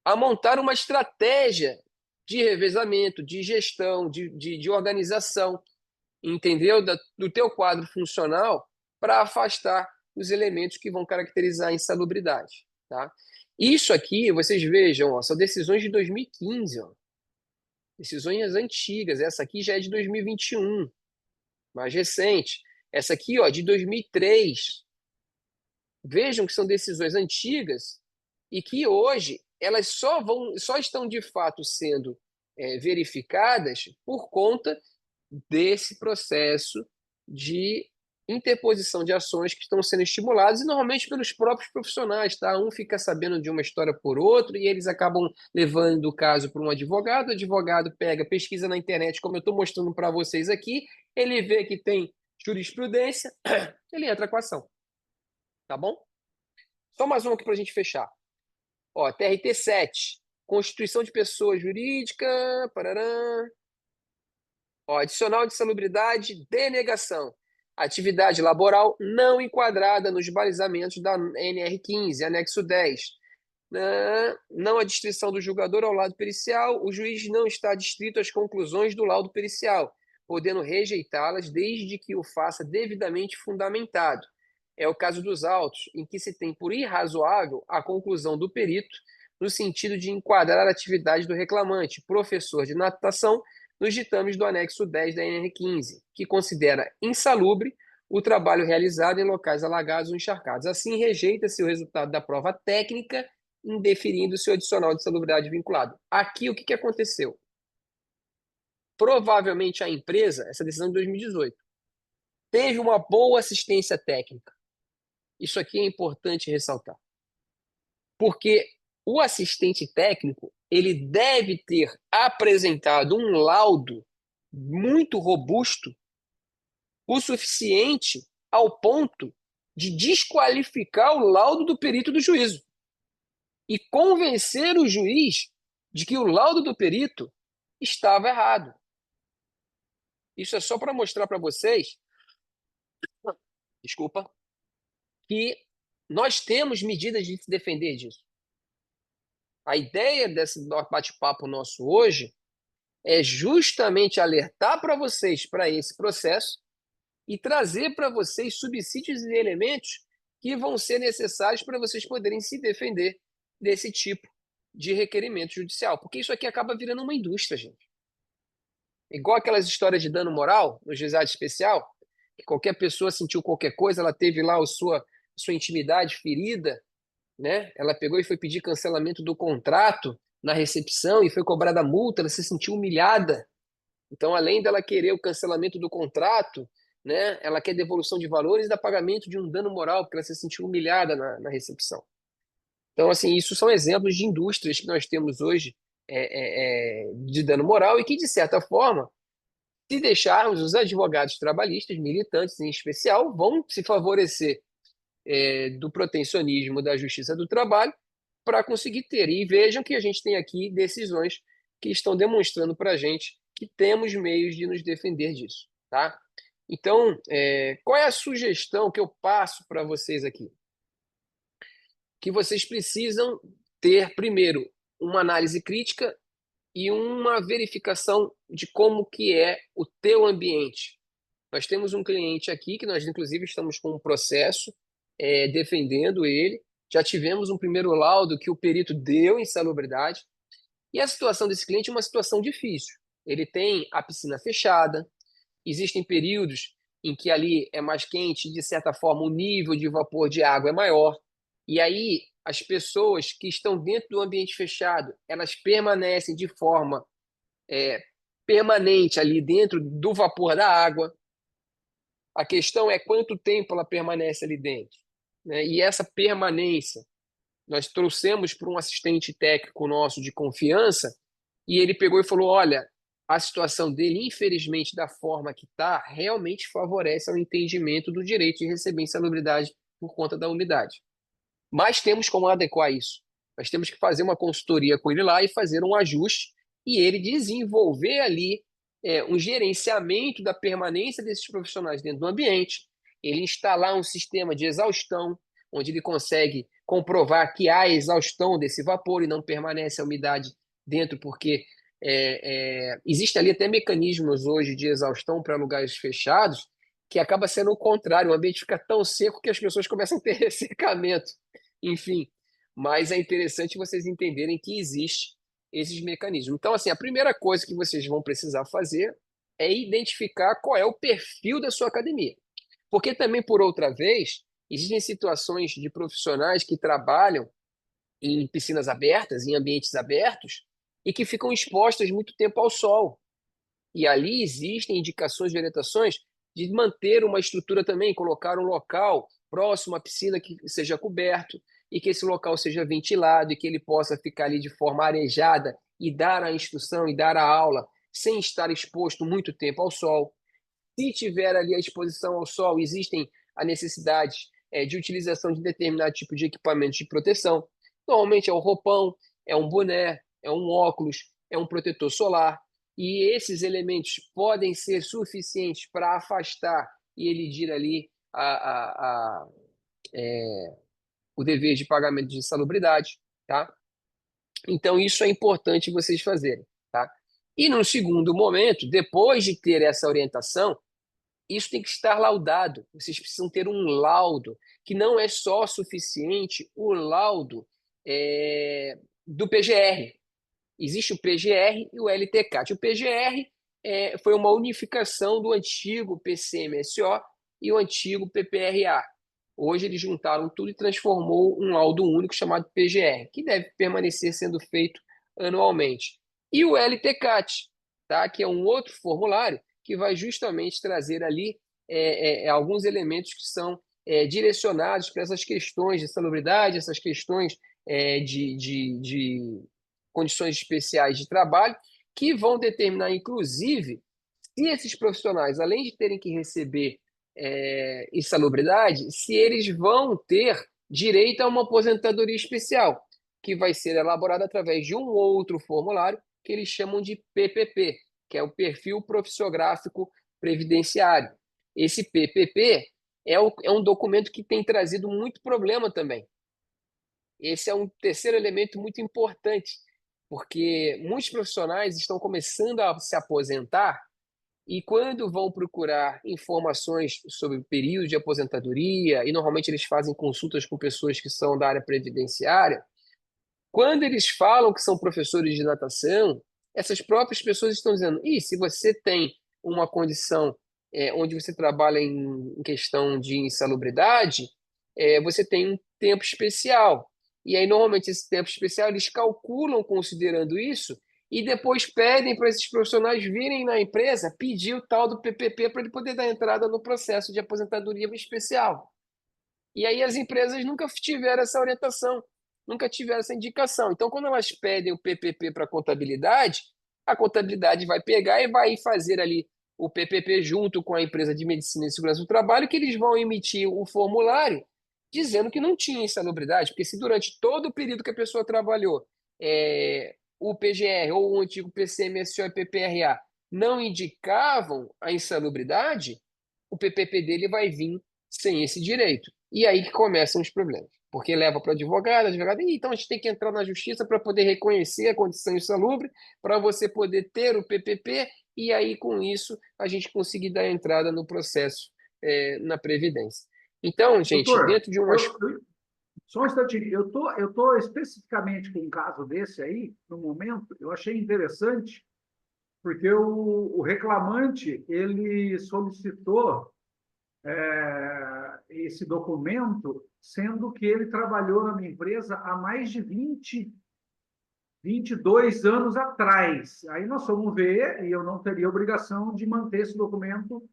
a montar uma estratégia de revezamento, de gestão, de organização, entendeu? Do teu quadro funcional para afastar os elementos que vão caracterizar a insalubridade, tá? Isso aqui, vocês vejam, ó, são decisões de 2015, ó, decisões antigas. Essa aqui já é de 2021, mais recente. Essa aqui, ó, de 2003. Vejam que são decisões antigas e que hoje elas só estão de fato sendo verificadas por conta desse processo de interposição de ações que estão sendo estimuladas e normalmente pelos próprios profissionais, tá? Um fica sabendo de uma história por outro e eles acabam levando o caso para um advogado, o advogado pega, pesquisa na internet, como eu estou mostrando para vocês aqui, ele vê que tem jurisprudência, ele entra com a ação, tá bom? Só mais um aqui para a gente fechar. Ó, TRT 7, Constituição de Pessoa Jurídica, parará. Ó, adicional de salubridade, denegação. Atividade laboral não enquadrada nos balizamentos da NR15, anexo 10. Não a distrição do julgador ao laudo pericial, o juiz não está adstrito às conclusões do laudo pericial, podendo rejeitá-las desde que o faça devidamente fundamentado. É o caso dos autos, em que se tem por irrazoável a conclusão do perito, no sentido de enquadrar a atividade do reclamante, professor de natação, nos ditames do anexo 10 da NR15, que considera insalubre o trabalho realizado em locais alagados ou encharcados. Assim, rejeita-se o resultado da prova técnica, indeferindo seu adicional de salubridade vinculado. Aqui, o que aconteceu? Provavelmente a empresa, essa decisão de 2018, teve uma boa assistência técnica. Isso aqui é importante ressaltar. Porque o assistente técnico, ele deve ter apresentado um laudo muito robusto, o suficiente ao ponto de desqualificar o laudo do perito do juízo e convencer o juiz de que o laudo do perito estava errado. Isso é só para mostrar para vocês, desculpa, que nós temos medidas de se defender disso. A ideia desse bate-papo nosso hoje é justamente alertar para vocês para esse processo e trazer para vocês subsídios e elementos que vão ser necessários para vocês poderem se defender desse tipo de requerimento judicial. Porque isso aqui acaba virando uma indústria, gente. Igual aquelas histórias de dano moral no juizado especial, que qualquer pessoa sentiu qualquer coisa, ela teve lá sua intimidade ferida, né? Ela pegou e foi pedir cancelamento do contrato na recepção e foi cobrada multa, ela se sentiu humilhada. Então, além dela querer o cancelamento do contrato, né, ela quer devolução de valores e dá pagamento de um dano moral, porque ela se sentiu humilhada na recepção. Então, assim, isso são exemplos de indústrias que nós temos hoje de dano moral e que, de certa forma, se deixarmos, os advogados trabalhistas, militantes em especial, vão se favorecer do protecionismo da justiça do trabalho para conseguir ter. E vejam que a gente tem aqui decisões que estão demonstrando para a gente que temos meios de nos defender disso, tá? Então, qual é a sugestão que eu passo para vocês aqui? Que vocês precisam ter, primeiro, uma análise crítica e uma verificação de como que é o teu ambiente. Nós temos um cliente aqui que nós, inclusive, estamos com um processo defendendo ele. Já tivemos um primeiro laudo que o perito deu insalubridade. E a situação desse cliente é uma situação difícil. Ele tem a piscina fechada, existem períodos em que ali é mais quente, de certa forma o nível de vapor de água é maior. E aí as pessoas que estão dentro do ambiente fechado, elas permanecem de forma permanente ali dentro do vapor da água. A questão é quanto tempo ela permanece ali dentro, né? E essa permanência nós trouxemos para um assistente técnico nosso de confiança e ele pegou e falou, olha, a situação dele, infelizmente, da forma que está, realmente favorece ao entendimento do direito de receber insalubridade por conta da umidade. Mas temos como adequar isso. Nós temos que fazer uma consultoria com ele lá e fazer um ajuste e ele desenvolver ali um gerenciamento da permanência desses profissionais dentro do ambiente, ele instalar um sistema de exaustão, onde ele consegue comprovar que há exaustão desse vapor e não permanece a umidade dentro, porque existem ali até mecanismos hoje de exaustão para lugares fechados, que acaba sendo o contrário, o ambiente fica tão seco que as pessoas começam a ter ressecamento. Enfim, mas é interessante vocês entenderem que existe esses mecanismos. Então, assim, a primeira coisa que vocês vão precisar fazer é identificar qual é o perfil da sua academia. Porque também, por outra vez, existem situações de profissionais que trabalham em piscinas abertas, em ambientes abertos, e que ficam expostas muito tempo ao sol. E ali existem indicações de orientações de manter uma estrutura também, colocar um local próximo à piscina que seja coberto e que esse local seja ventilado e que ele possa ficar ali de forma arejada e dar a instrução e dar a aula sem estar exposto muito tempo ao sol. Se tiver ali a exposição ao sol, existem a necessidade de utilização de determinado tipo de equipamento de proteção. Normalmente é um roupão, é um boné, é um óculos, é um protetor solar. E esses elementos podem ser suficientes para afastar e elidir ali o dever de pagamento de insalubridade, tá? Então, isso é importante vocês fazerem, tá? E no segundo momento, depois de ter essa orientação, isso tem que estar laudado. Vocês precisam ter um laudo, que não é só suficiente o laudo do PGR. Existe o PGR e o LTCAT. O PGR foi uma unificação do antigo PCMSO e o antigo PPRA. Hoje eles juntaram tudo e transformou um laudo único chamado PGR, que deve permanecer sendo feito anualmente. E o LTCAT, tá? Que é um outro formulário que vai justamente trazer ali alguns elementos que são direcionados para essas questões de salubridade, essas questões de condições especiais de trabalho, que vão determinar, inclusive, se esses profissionais, além de terem que receber insalubridade, se eles vão ter direito a uma aposentadoria especial, que vai ser elaborada através de um outro formulário que eles chamam de PPP, que é o Perfil Profissiográfico Previdenciário. Esse PPP é um documento que tem trazido muito problema também. Esse é um terceiro elemento muito importante, porque muitos profissionais estão começando a se aposentar e quando vão procurar informações sobre o período de aposentadoria, e normalmente eles fazem consultas com pessoas que são da área previdenciária, quando eles falam que são professores de natação, essas próprias pessoas estão dizendo: e se você tem uma condição onde você trabalha em questão de insalubridade, você tem um tempo especial. E aí, normalmente, esse tempo especial eles calculam considerando isso e depois pedem para esses profissionais virem na empresa pedir o tal do PPP para ele poder dar entrada no processo de aposentadoria especial. E aí as empresas nunca tiveram essa orientação, nunca tiveram essa indicação. Então, quando elas pedem o PPP para a contabilidade vai pegar e vai fazer ali o PPP junto com a empresa de medicina e segurança do trabalho, que eles vão emitir o formulário dizendo que não tinha insalubridade, porque se durante todo o período que a pessoa trabalhou, o PGR ou o antigo PCMSO e PPRA não indicavam a insalubridade, o PPP dele vai vir sem esse direito. E aí que começam os problemas. Porque leva para o advogado, então a gente tem que entrar na justiça para poder reconhecer a condição insalubre, para você poder ter o PPP, e aí com isso a gente conseguir dar entrada no processo na Previdência. Então, gente, Doutor, dentro de um só um instantinho. Eu tô especificamente com um caso desse aí, no momento, eu achei interessante, porque o reclamante, ele solicitou esse documento, sendo que ele trabalhou na minha empresa há mais de 22 anos atrás. Aí nós fomos ver e eu não teria obrigação de manter esse documento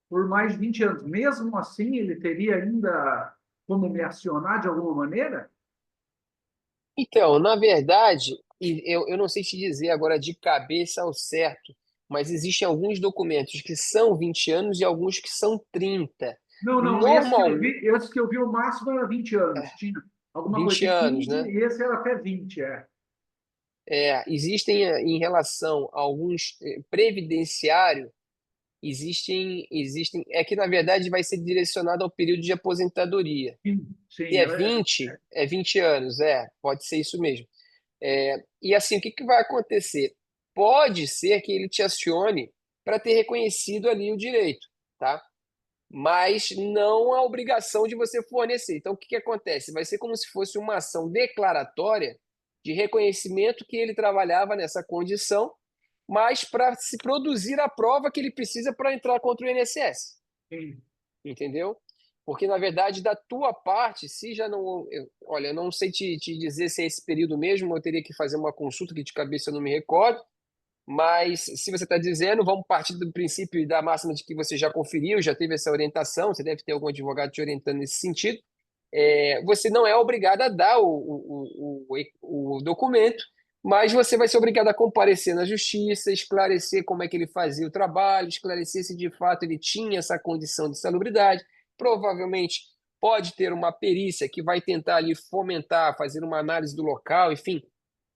por mais de 20 anos. Mesmo assim, ele teria ainda como me acionar de alguma maneira? Então, na verdade, eu não sei te dizer agora de cabeça ao certo, mas existem alguns documentos que são 20 anos e alguns que são 30. Não, Normal, esse que eu vi o máximo era 20 anos. Tinha alguma 20 coisa de anos, 15, né? e esse era até 20, é. Existem, em relação a alguns previdenciário, é que, na verdade, vai ser direcionado ao período de aposentadoria. Se Sim, é 20, é 20 anos, pode ser isso mesmo. E assim, o que vai acontecer? Pode ser que ele te acione para ter reconhecido ali o direito, tá? Mas não a obrigação de você fornecer. Então, o que acontece? Vai ser como se fosse uma ação declaratória de reconhecimento que ele trabalhava nessa condição, mas para se produzir a prova que ele precisa para entrar contra o INSS. sim. Entendeu? Porque, na verdade, da tua parte, se já não. Olha, eu não sei te dizer se é esse período mesmo, eu teria que fazer uma consulta que de cabeça eu não me recordo, mas se você está dizendo, vamos partir do princípio e da máxima de que você já conferiu, já teve essa orientação, você deve ter algum advogado te orientando nesse sentido. Você não é obrigado a dar o documento, mas você vai ser obrigado a comparecer na justiça, esclarecer como é que ele fazia o trabalho, esclarecer se de fato ele tinha essa condição de salubridade. Provavelmente pode ter uma perícia que vai tentar ali fomentar, fazer uma análise do local, enfim,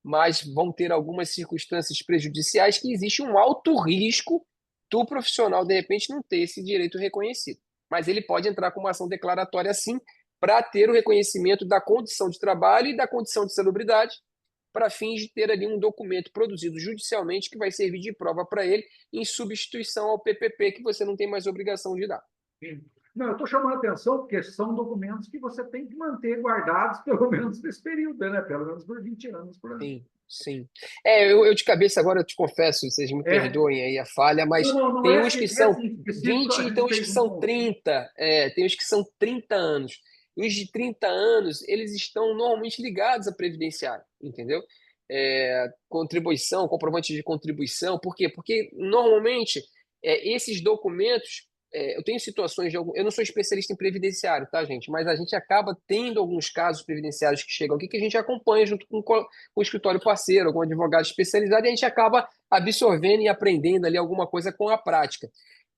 mas vão ter algumas circunstâncias prejudiciais que existe um alto risco do profissional, de repente, não ter esse direito reconhecido. Mas ele pode entrar com uma ação declaratória, sim, para ter o reconhecimento da condição de trabalho e da condição de salubridade, para fins de ter ali um documento produzido judicialmente que vai servir de prova para ele, em substituição ao PPP, que você não tem mais obrigação de dar. Sim. Não, eu estou chamando a atenção porque são documentos que você tem que manter guardados pelo menos nesse período, né? Pelo menos por 20 anos. Sim, sim. Eu de cabeça agora, eu te confesso, vocês me É. perdoem aí a falha, mas Não, tem uns que são esse específico 20 a e tem gente uns que fez um são consulta. 30. Tem uns que são 30 anos. E os de 30 anos, eles estão normalmente ligados à previdenciária, entendeu? Contribuição, comprovante de contribuição. Por quê? Porque normalmente esses documentos, eu tenho situações eu não sou especialista em previdenciário, tá, gente? Mas a gente acaba tendo alguns casos previdenciários que chegam aqui que a gente acompanha junto com o escritório parceiro, algum advogado especializado, e a gente acaba absorvendo e aprendendo ali alguma coisa com a prática.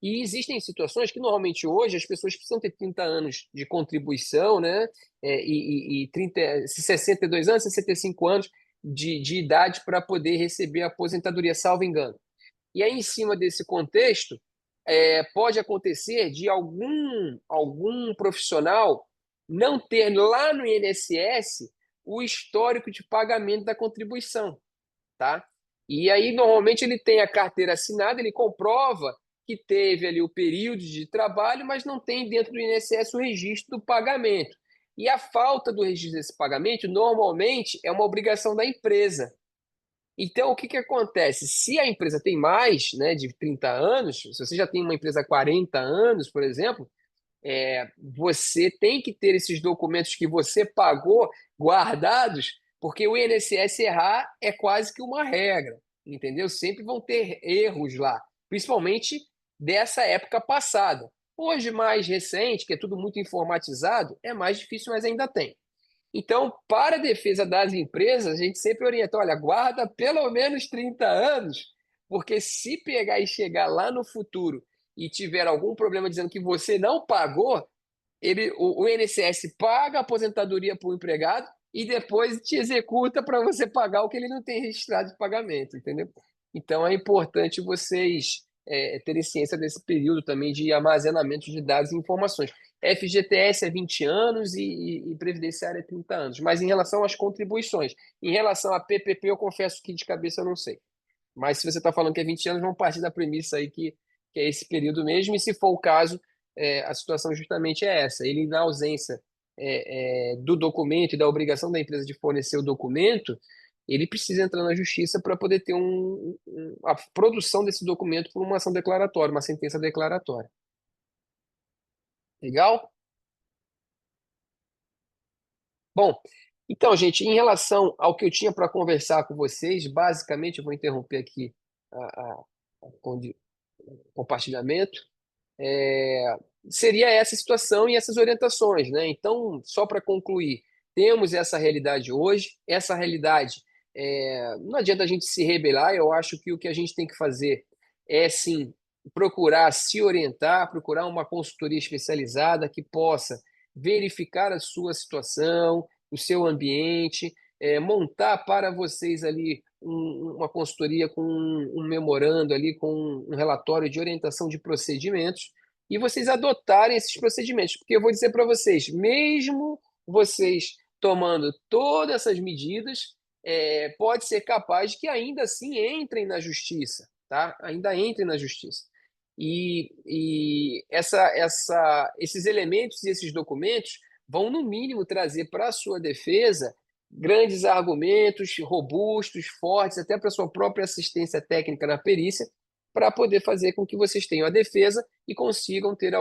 E existem situações que normalmente hoje as pessoas precisam ter 30 anos de contribuição, né? E 62 anos, 65 anos de idade para poder receber a aposentadoria, salvo engano. E aí, em cima desse contexto, pode acontecer de algum profissional não ter lá no INSS o histórico de pagamento da contribuição, tá? E aí, normalmente, ele tem a carteira assinada, ele comprova que teve ali o período de trabalho, mas não tem dentro do INSS o registro do pagamento. E a falta do registro desse pagamento, normalmente, é uma obrigação da empresa. Então, o que acontece? Se a empresa tem mais, né, de 30 anos, se você já tem uma empresa há 40 anos, por exemplo, você tem que ter esses documentos que você pagou guardados, porque o INSS errar é quase que uma regra, entendeu? Sempre vão ter erros lá, principalmente dessa época passada. Hoje, mais recente, que é tudo muito informatizado, é mais difícil, mas ainda tem. Então, para a defesa das empresas, a gente sempre orienta, olha, guarda pelo menos 30 anos, porque se pegar e chegar lá no futuro e tiver algum problema dizendo que você não pagou, o INSS paga a aposentadoria para o empregado e depois te executa para você pagar o que ele não tem registrado de pagamento, entendeu? Então, é importante vocês terem ciência desse período também de armazenamento de dados e informações. FGTS é 20 anos e Previdenciária é 30 anos. Mas em relação às contribuições, em relação a PPP, eu confesso que de cabeça eu não sei. Mas se você está falando que é 20 anos, vamos partir da premissa aí que é esse período mesmo. E se for o caso, a situação justamente é essa. Ele, na ausência do documento e da obrigação da empresa de fornecer o documento, ele precisa entrar na justiça para poder ter a produção desse documento por uma ação declaratória, uma sentença declaratória. Legal? Bom, então, gente, em relação ao que eu tinha para conversar com vocês, basicamente, eu vou interromper aqui o compartilhamento, seria essa situação e essas orientações, né? Então, só para concluir, temos essa realidade hoje, essa realidade, não adianta a gente se rebelar, eu acho que o que a gente tem que fazer é, sim, procurar se orientar, procurar uma consultoria especializada que possa verificar a sua situação, o seu ambiente, montar para vocês ali uma consultoria com um memorando ali, com um relatório de orientação de procedimentos, e vocês adotarem esses procedimentos. Porque eu vou dizer para vocês, mesmo vocês tomando todas essas medidas, pode ser capaz de que ainda assim entrem na justiça, tá? Ainda entrem na justiça. E esses elementos e esses documentos vão, no mínimo, trazer para a sua defesa grandes argumentos, robustos, fortes, até para a sua própria assistência técnica na perícia, para poder fazer com que vocês tenham a defesa e consigam ter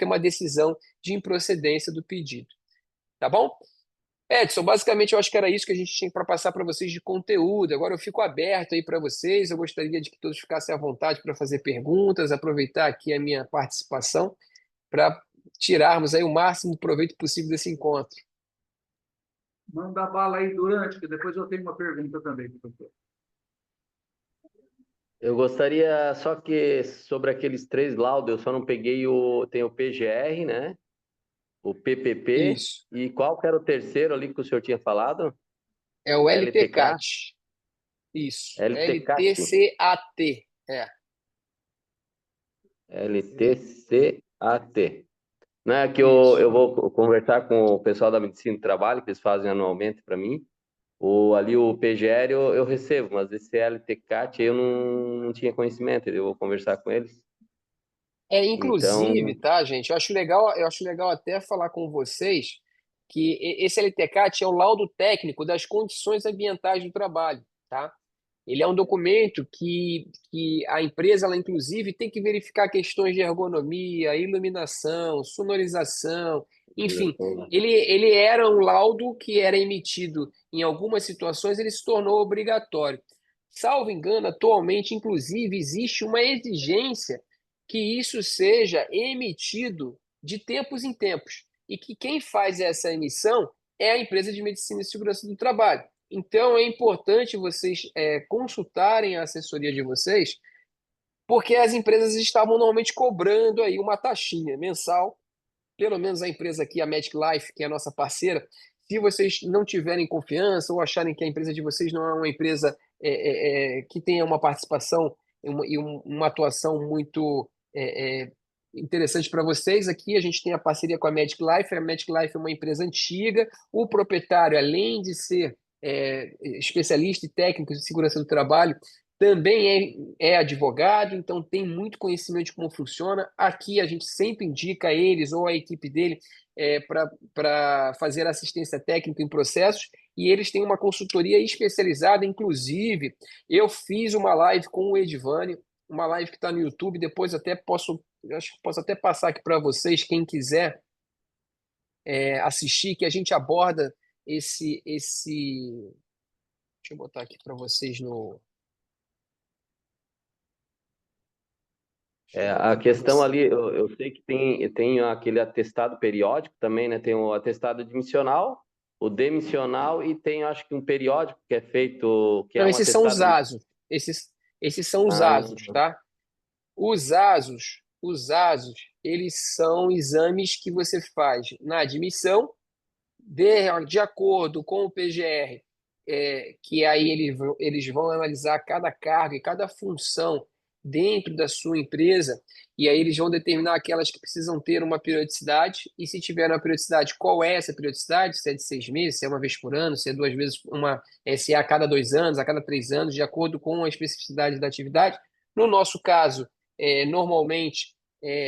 uma decisão de improcedência do pedido. Tá bom? Edson, basicamente eu acho que era isso que a gente tinha para passar para vocês de conteúdo. Agora eu fico aberto aí para vocês. Eu gostaria de que todos ficassem à vontade para fazer perguntas, aproveitar aqui a minha participação para tirarmos aí o máximo proveito possível desse encontro. Manda bala aí durante, que depois eu tenho uma pergunta também, professor. Eu gostaria só que sobre aqueles 3 laudos, eu só não peguei tem o PGR, né? O PPP Isso. e qual que era o terceiro ali que o senhor tinha falado? É o LTCAT? LTCAT. Isso. LTCAT. LTCAT. LTCAT. Não é que Isso. eu vou conversar com o pessoal da medicina do trabalho, que eles fazem anualmente para mim. Ali o PGR eu recebo, mas esse LTCAT eu não tinha conhecimento, eu vou conversar com eles. Inclusive, Então, tá, gente? Eu acho legal até falar com vocês que esse LTCAT é o laudo técnico das condições ambientais do trabalho, tá? Ele é um documento que a empresa, ela inclusive, tem que verificar questões de ergonomia, iluminação, sonorização, enfim. Ele era um laudo que era emitido em algumas situações, ele se tornou obrigatório. Salvo engano, atualmente, inclusive, existe uma exigência que isso seja emitido de tempos em tempos. E que quem faz essa emissão é a empresa de medicina e segurança do trabalho. Então, é importante vocês consultarem a assessoria de vocês, porque as empresas estavam normalmente cobrando aí uma taxinha mensal, pelo menos a empresa aqui, a Medic Life, que é a nossa parceira. Se vocês não tiverem confiança ou acharem que a empresa de vocês não é uma empresa que tenha uma participação e uma atuação muito interessante para vocês, aqui a gente tem a parceria com a Medic Life. A Medic Life é uma empresa antiga. O proprietário, além de ser especialista e técnico de segurança do trabalho, também é advogado, então tem muito conhecimento de como funciona. Aqui a gente sempre indica eles ou a equipe dele para fazer assistência técnica em processos, e eles têm uma consultoria especializada. Inclusive, eu fiz uma live com o Edvânio, uma live que está no YouTube, depois acho que posso até passar aqui para vocês, quem quiser assistir, que a gente aborda esse. Deixa eu botar aqui para vocês no. A questão ali, eu sei que tem aquele atestado periódico também, né? Tem o atestado admissional, o demissional e tem, acho que um periódico que é feito, que é Não, um esses são os atestado... ASOS. Esses são os Ah, ASOS, tá? Os ASOS, eles são exames que você faz na admissão, de acordo com o PGR, que aí eles vão analisar cada cargo e cada função dentro da sua empresa, e aí eles vão determinar aquelas que precisam ter uma periodicidade, e se tiver uma periodicidade, qual é essa periodicidade? Se é de 6 meses, se é uma vez por ano, se é 2 vezes, se é a cada 2 anos, a cada 3 anos, de acordo com a especificidade da atividade. No nosso caso, normalmente,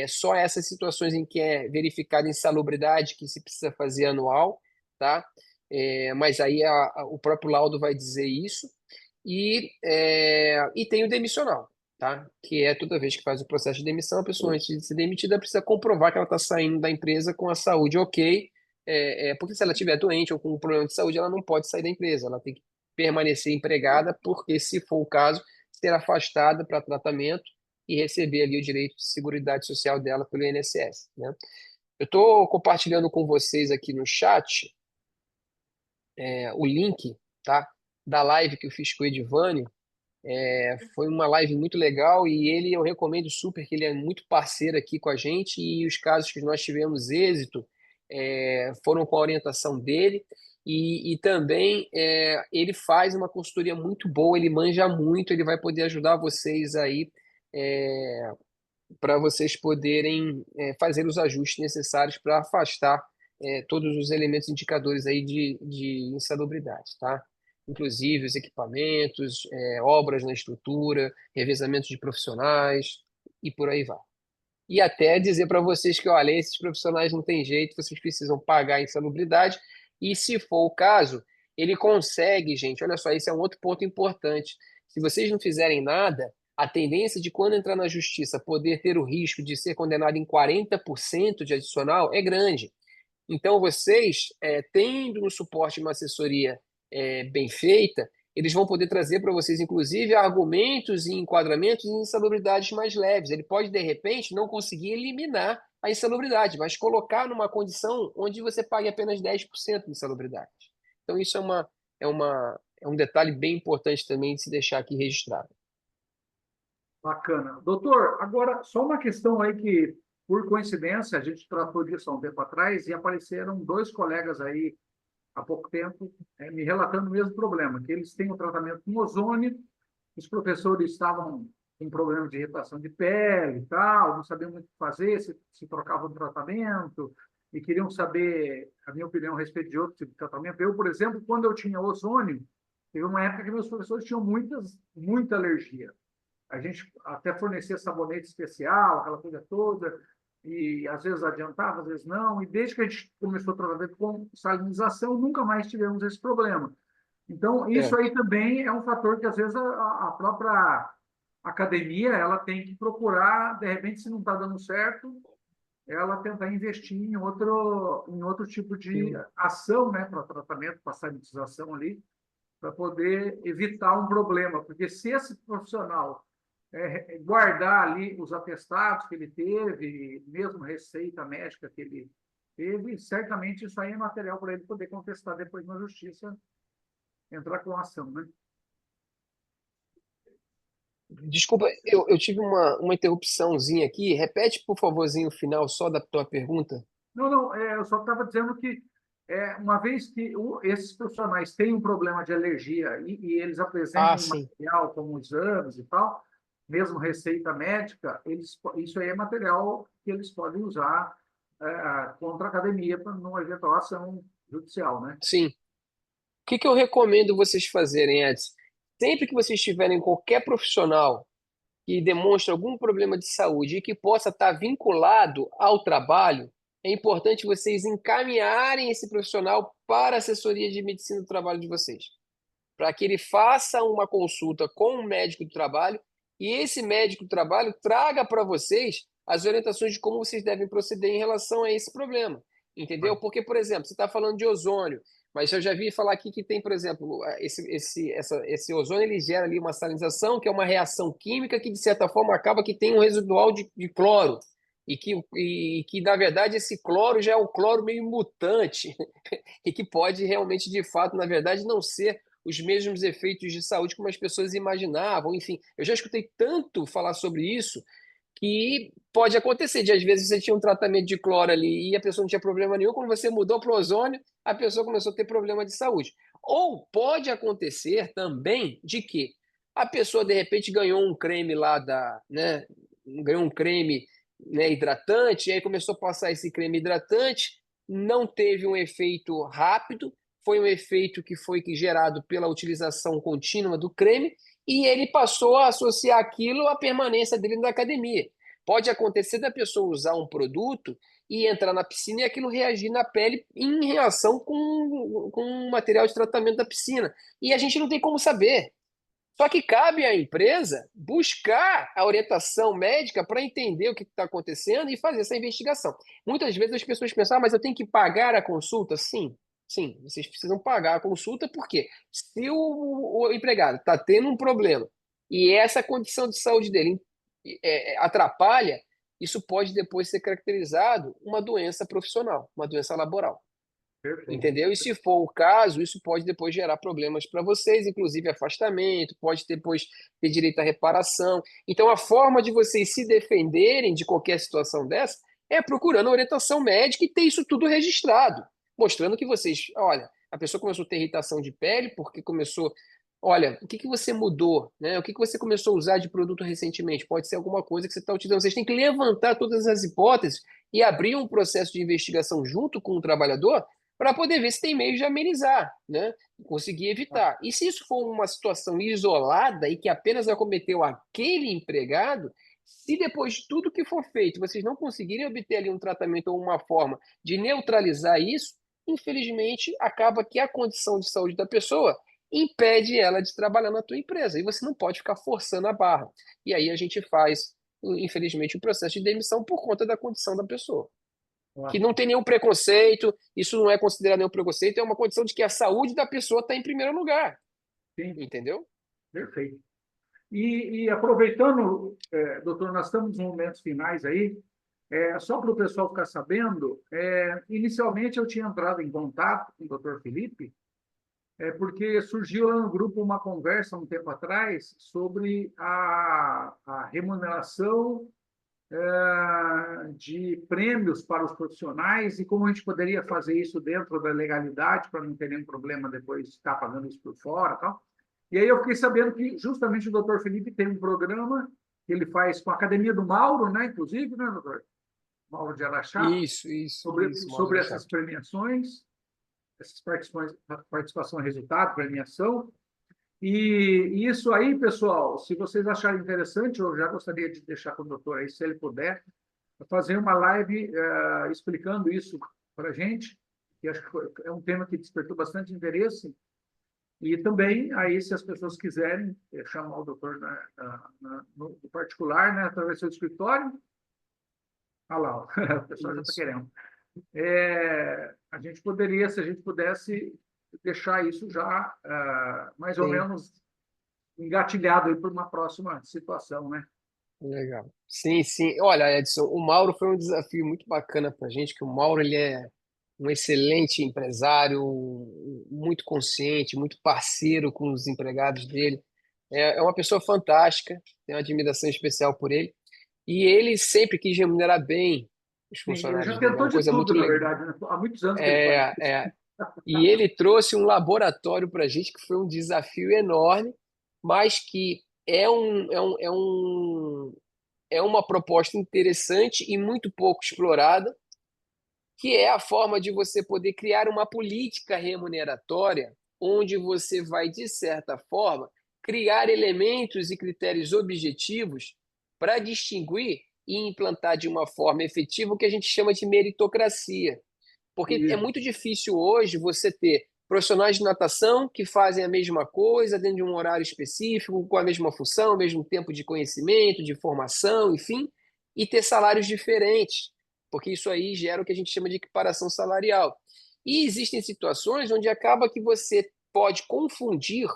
só essas situações em que é verificada insalubridade que se precisa fazer anual, tá? Mas aí o próprio laudo vai dizer isso. E tem o demissional, tá? Que é toda vez que faz o processo de demissão, a pessoa, antes de ser demitida, precisa comprovar que ela está saindo da empresa com a saúde ok, porque se ela estiver doente ou com um problema de saúde, ela não pode sair da empresa, ela tem que permanecer empregada, porque, se for o caso, ser afastada para tratamento e receber ali o direito de seguridade social dela pelo INSS, né? Eu estou compartilhando com vocês aqui no chat o link, tá, da live que eu fiz com o Edvânio. Foi uma live muito legal e eu recomendo super, que ele é muito parceiro aqui com a gente, e os casos que nós tivemos êxito, foram com a orientação dele. E também ele faz uma consultoria muito boa, ele manja muito, ele vai poder ajudar vocês aí para vocês poderem fazer os ajustes necessários para afastar todos os elementos indicadores aí de insalubridade, tá? Inclusive os equipamentos, obras na estrutura, revezamento de profissionais e por aí vai. E até dizer para vocês que, olha, esses profissionais não tem jeito, vocês precisam pagar a insalubridade, e se for o caso, ele consegue, gente, olha só, esse é um outro ponto importante. Se vocês não fizerem nada, a tendência de quando entrar na justiça poder ter o risco de ser condenado em 40% de adicional é grande. Então, vocês, tendo um suporte, uma assessoria bem feita, eles vão poder trazer para vocês, inclusive, argumentos e enquadramentos em insalubridades mais leves. Ele pode, de repente, não conseguir eliminar a insalubridade, mas colocar numa condição onde você pague apenas 10% de insalubridade. Então, isso é um detalhe bem importante também de se deixar aqui registrado. Bacana. Doutor, agora, só uma questão aí que, por coincidência, a gente tratou disso há um tempo atrás e apareceram 2 colegas aí, há pouco tempo, me relatando o mesmo problema, que eles têm um tratamento com ozônio, os professores estavam com problema de irritação de pele e tal, não sabiam muito o que fazer, se trocavam o tratamento, e queriam saber a minha opinião a respeito de outro tipo de tratamento. Eu, por exemplo, quando eu tinha ozônio, teve uma época que meus professores tinham muita alergia. A gente até fornecia sabonete especial, aquela coisa toda, e às vezes adiantava, às vezes não. E desde que a gente começou a trabalhar com salinização, nunca mais tivemos esse problema. Então, isso aí também é um fator que, às vezes, a própria academia ela tem que procurar, de repente, se não está dando certo, ela tentar investir em outro tipo de ação, né, para tratamento, para sanitização ali, para poder evitar um problema. Porque se esse profissional guardar ali os atestados que ele teve, mesmo receita médica que ele teve, certamente isso aí é material para ele poder contestar depois na justiça, entrar com ação, né? Desculpa, eu tive uma interrupçãozinha aqui. Repete, por favorzinho, o final só da tua pergunta. Não, eu só estava dizendo que, uma vez que esses profissionais têm um problema de alergia e eles apresentam Sim. material como exames e tal, mesmo receita médica, isso aí é material que eles podem usar contra a academia para numa eventual ação judicial, né? Sim. O que eu recomendo vocês fazerem, Edson? Sempre que vocês tiverem qualquer profissional que demonstre algum problema de saúde e que possa estar vinculado ao trabalho, é importante vocês encaminharem esse profissional para a assessoria de medicina do trabalho de vocês, para que ele faça uma consulta com um médico do trabalho e esse médico do trabalho traga para vocês as orientações de como vocês devem proceder em relação a esse problema, entendeu? Porque, por exemplo, você está falando de ozônio, mas eu já vi falar aqui que tem, por exemplo, esse ozônio ele gera ali uma salinização, que é uma reação química que, de certa forma, acaba que tem um residual de cloro. E que, na verdade, esse cloro já é um cloro meio mutante e que pode realmente, de fato, na verdade, não ser os mesmos efeitos de saúde como as pessoas imaginavam. Enfim, eu já escutei tanto falar sobre isso que pode acontecer de, às vezes, você tinha um tratamento de cloro ali e a pessoa não tinha problema nenhum, quando você mudou para o ozônio, a pessoa começou a ter problema de saúde. Ou pode acontecer também de que a pessoa, de repente, ganhou um creme lá né, ganhou um creme, né, hidratante, e aí começou a passar esse creme hidratante, não teve um efeito rápido, foi um efeito que foi gerado pela utilização contínua do creme, e ele passou a associar aquilo à permanência dele na academia. Pode acontecer da pessoa usar um produto e entrar na piscina e aquilo reagir na pele em reação com o material de tratamento da piscina. E a gente não tem como saber. Só que cabe à empresa buscar a orientação médica para entender o que está acontecendo e fazer essa investigação. Muitas vezes as pessoas pensam, mas eu tenho que pagar a consulta? Sim, vocês precisam pagar a consulta, porque se o empregado está tendo um problema e essa condição de saúde dele atrapalha, isso pode depois ser caracterizado uma doença profissional, uma doença laboral. Perfeito. Entendeu? E se for o caso, isso pode depois gerar problemas para vocês, inclusive afastamento, pode depois ter direito à reparação. Então, a forma de vocês se defenderem de qualquer situação dessa é procurando orientação médica e ter isso tudo registrado, mostrando que vocês, olha, a pessoa começou a ter irritação de pele porque começou, olha, o que que você mudou, né? O que que você começou a usar de produto recentemente? Pode ser alguma coisa que você está utilizando. Vocês têm que levantar todas as hipóteses e abrir um processo de investigação junto com o trabalhador para poder ver se tem meio de amenizar, né? Conseguir evitar. E se isso for uma situação isolada e que apenas acometeu aquele empregado, se depois de tudo que for feito vocês não conseguirem obter ali um tratamento ou uma forma de neutralizar isso, infelizmente acaba que a condição de saúde da pessoa impede ela de trabalhar na tua empresa e você não pode ficar forçando a barra. E aí a gente faz, infelizmente, o processo de demissão por conta da condição da pessoa. Que não tem nenhum preconceito, isso não é considerado nenhum preconceito, é uma condição de que a saúde da pessoa está em primeiro lugar. Sim, Entendeu? perfeito. E aproveitando, doutor, nós estamos nos momentos finais aí, só para o pessoal ficar sabendo, inicialmente eu tinha entrado em contato com o doutor Felipe, porque surgiu lá no grupo uma conversa um tempo atrás sobre a remuneração de prêmios para os profissionais e como a gente poderia fazer isso dentro da legalidade para não ter nenhum problema depois de estar pagando isso por fora e tal. E aí eu fiquei sabendo que justamente o doutor Felipe tem um programa que ele faz com a Academia do Mauro, né, inclusive, né, doutor? Mauro de Araxá, Isso, sobre essas premiações, essas participação em resultado, premiação. E isso aí, pessoal, se vocês acharem interessante, eu já gostaria de deixar com o doutor aí, se ele puder, fazer uma live explicando isso para a gente, que acho que é um tema que despertou bastante interesse. E também, aí, se as pessoas quiserem chamar o doutor no particular, né, através do seu escritório, olha lá, o pessoal já está querendo. A gente poderia, se a gente pudesse, deixar isso já mais ou menos engatilhado aí para uma próxima situação, né? Legal. Sim, sim. Olha, Edson, o Mauro foi um desafio muito bacana para a gente, que o Mauro ele é um excelente empresário, muito consciente, muito parceiro com os empregados dele. É uma pessoa fantástica, tenho uma admiração especial por ele. E ele sempre quis remunerar bem os Sim, ele funcionários já dele. É tentou uma de coisa tudo, muito na legal. verdade, né? Há muitos anos que ele faz isso. E ele trouxe um laboratório para a gente que foi um desafio enorme, mas que é uma proposta interessante e muito pouco explorada, que é a forma de você poder criar uma política remuneratória, onde você vai, de certa forma, criar elementos e critérios objetivos para distinguir e implantar de uma forma efetiva o que a gente chama de meritocracia. Porque é Isso. muito difícil hoje você ter profissionais de natação que fazem a mesma coisa dentro de um horário específico, com a mesma função, o mesmo tempo de conhecimento, de formação, enfim, e ter salários diferentes, porque isso aí gera o que a gente chama de equiparação salarial. E existem situações onde acaba que você pode confundir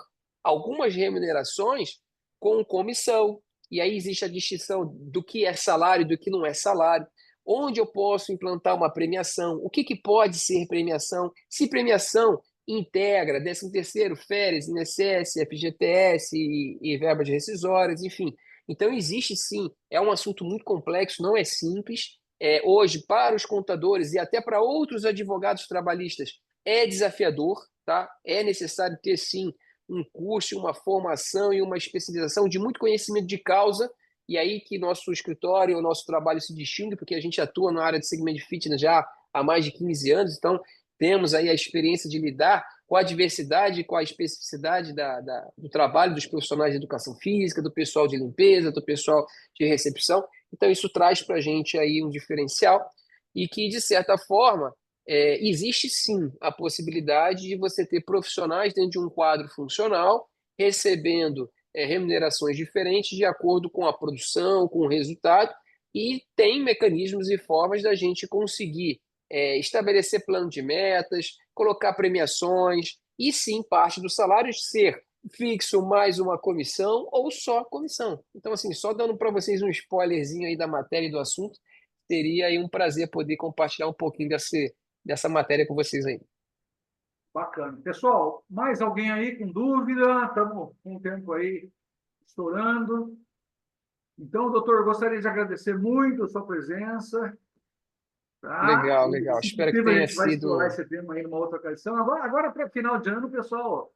algumas remunerações com comissão. E aí existe a distinção do que é salário e do que não é salário. Onde eu posso implantar uma premiação? O que pode ser premiação? Se premiação integra 13º, férias, INSS, FGTS e verbas rescisórias, enfim. Então, existe sim, é um assunto muito complexo, não é simples. Hoje, para os contadores e até para outros advogados trabalhistas, é desafiador, tá? É necessário ter sim um curso, uma formação e uma especialização de muito conhecimento de causa, e aí que nosso escritório, o nosso trabalho se distingue, porque a gente atua na área de segmento de fitness já há mais de 15 anos, então temos aí a experiência de lidar com a diversidade, com a especificidade do trabalho dos profissionais de educação física, do pessoal de limpeza, do pessoal de recepção. Então, isso traz para a gente aí um diferencial e que, de certa forma, existe sim a possibilidade de você ter profissionais dentro de um quadro funcional recebendo remunerações diferentes de acordo com a produção, com o resultado, e tem mecanismos e formas da gente conseguir estabelecer plano de metas, colocar premiações, e sim parte do salário ser fixo mais uma comissão ou só comissão. Então, assim, só dando para vocês um spoilerzinho aí da matéria e do assunto, seria aí um prazer poder compartilhar um pouquinho dessa matéria com vocês aí. Bacana. Pessoal, mais alguém aí com dúvida? Estamos com o tempo aí estourando. Então, doutor, eu gostaria de agradecer muito a sua presença. Tá? Legal, E, legal. se Espero que possível, a tenha gente vai explorar sido esse tema aí numa outra ocasião. Agora para final de ano, pessoal,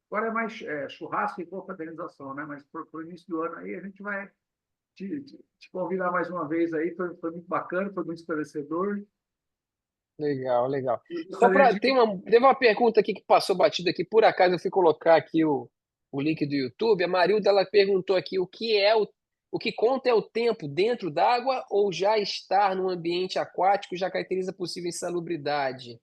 agora é mais churrasco e confraternização, né? Mas para o início do ano aí, a gente vai te convidar mais uma vez aí. Foi muito bacana, foi muito esclarecedor. legal, legal. Eu Só gostaria para de... teve uma pergunta aqui que passou batida aqui, por acaso eu fui colocar aqui o link do YouTube. A Marilda ela perguntou aqui o que conta é o tempo dentro d'água ou já estar num ambiente aquático já caracteriza possível insalubridade.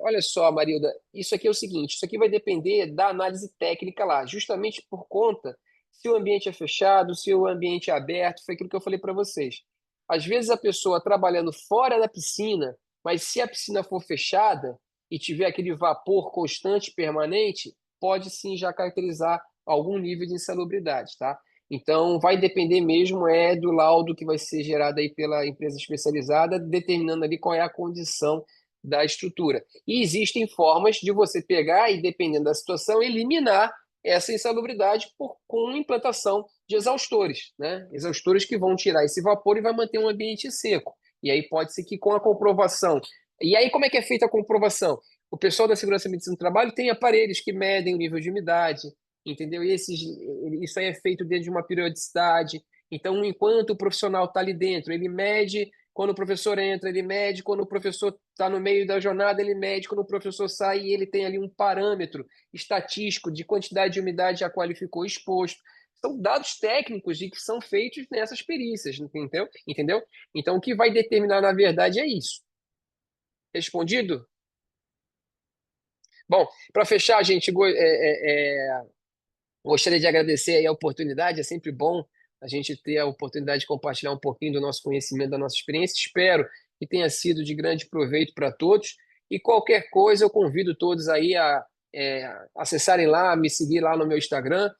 Olha só, Marilda, isso aqui é o seguinte, isso aqui vai depender da análise técnica lá, justamente por conta se o ambiente é fechado, se o ambiente é aberto, foi aquilo que eu falei para vocês. Às vezes a pessoa trabalhando fora da piscina, mas se a piscina for fechada e tiver aquele vapor constante, permanente, pode sim já caracterizar algum nível de insalubridade, tá? Então, vai depender mesmo do laudo que vai ser gerado aí pela empresa especializada, determinando ali qual é a condição da estrutura. E existem formas de você pegar e, dependendo da situação, eliminar essa insalubridade com implantação de exaustores, né? Exaustores que vão tirar esse vapor e vai manter um ambiente seco. E aí pode ser que com a comprovação. E aí, como é que é feita a comprovação? O pessoal da Segurança e Medicina do Trabalho tem aparelhos que medem o nível de umidade, entendeu? E isso aí é feito dentro de uma periodicidade. Então, enquanto o profissional está ali dentro, ele mede quando o professor entra, ele mede. Quando o professor está no meio da jornada, ele mede. Quando o professor sai, ele tem ali um parâmetro estatístico de quantidade de umidade a qual ele ficou exposto. São dados técnicos de que são feitos nessas perícias, entendeu? Entendeu? Então, o que vai determinar, na verdade, é isso. Respondido? Bom, para fechar, gente, gostaria de agradecer aí a oportunidade. É sempre bom a gente ter a oportunidade de compartilhar um pouquinho do nosso conhecimento, da nossa experiência. Espero que tenha sido de grande proveito para todos. E qualquer coisa, eu convido todos aí a acessarem lá, me seguir lá no meu Instagram,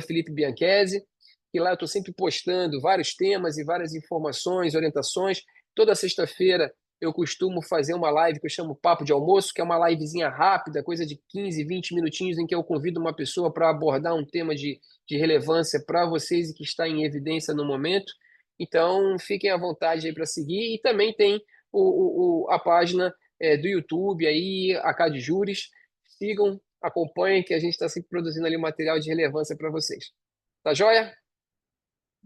@Felipe Bianchese, que lá eu estou sempre postando vários temas e várias informações, orientações. Toda sexta-feira eu costumo fazer uma live que eu chamo Papo de Almoço, que é uma livezinha rápida, coisa de 15, 20 minutinhos, em que eu convido uma pessoa para abordar um tema de relevância para vocês e que está em evidência no momento. Então, fiquem à vontade aí para seguir. E também tem a página do YouTube, aí, a CAD Júris. Sigam, acompanhem, que a gente está sempre produzindo ali material de relevância para vocês. Tá joia?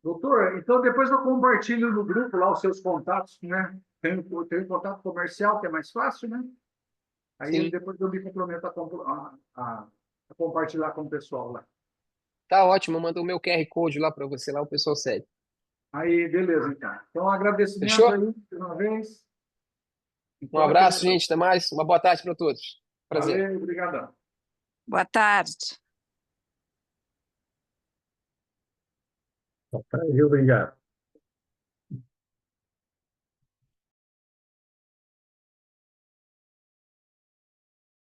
Doutor, então depois eu compartilho no grupo lá os seus contatos, né? Tem contato comercial, que é mais fácil, né? Aí Sim. depois eu me comprometo a compartilhar com o pessoal lá. Tá ótimo. Manda o meu QR Code lá para você, lá o pessoal segue. Aí, beleza, então. Então, agradecimento Fechou? aí, mais uma vez. Um Então, abraço, gente. Até mais. Uma boa tarde para todos. Prazer. valeu, obrigadão. Boa tarde. Obrigado.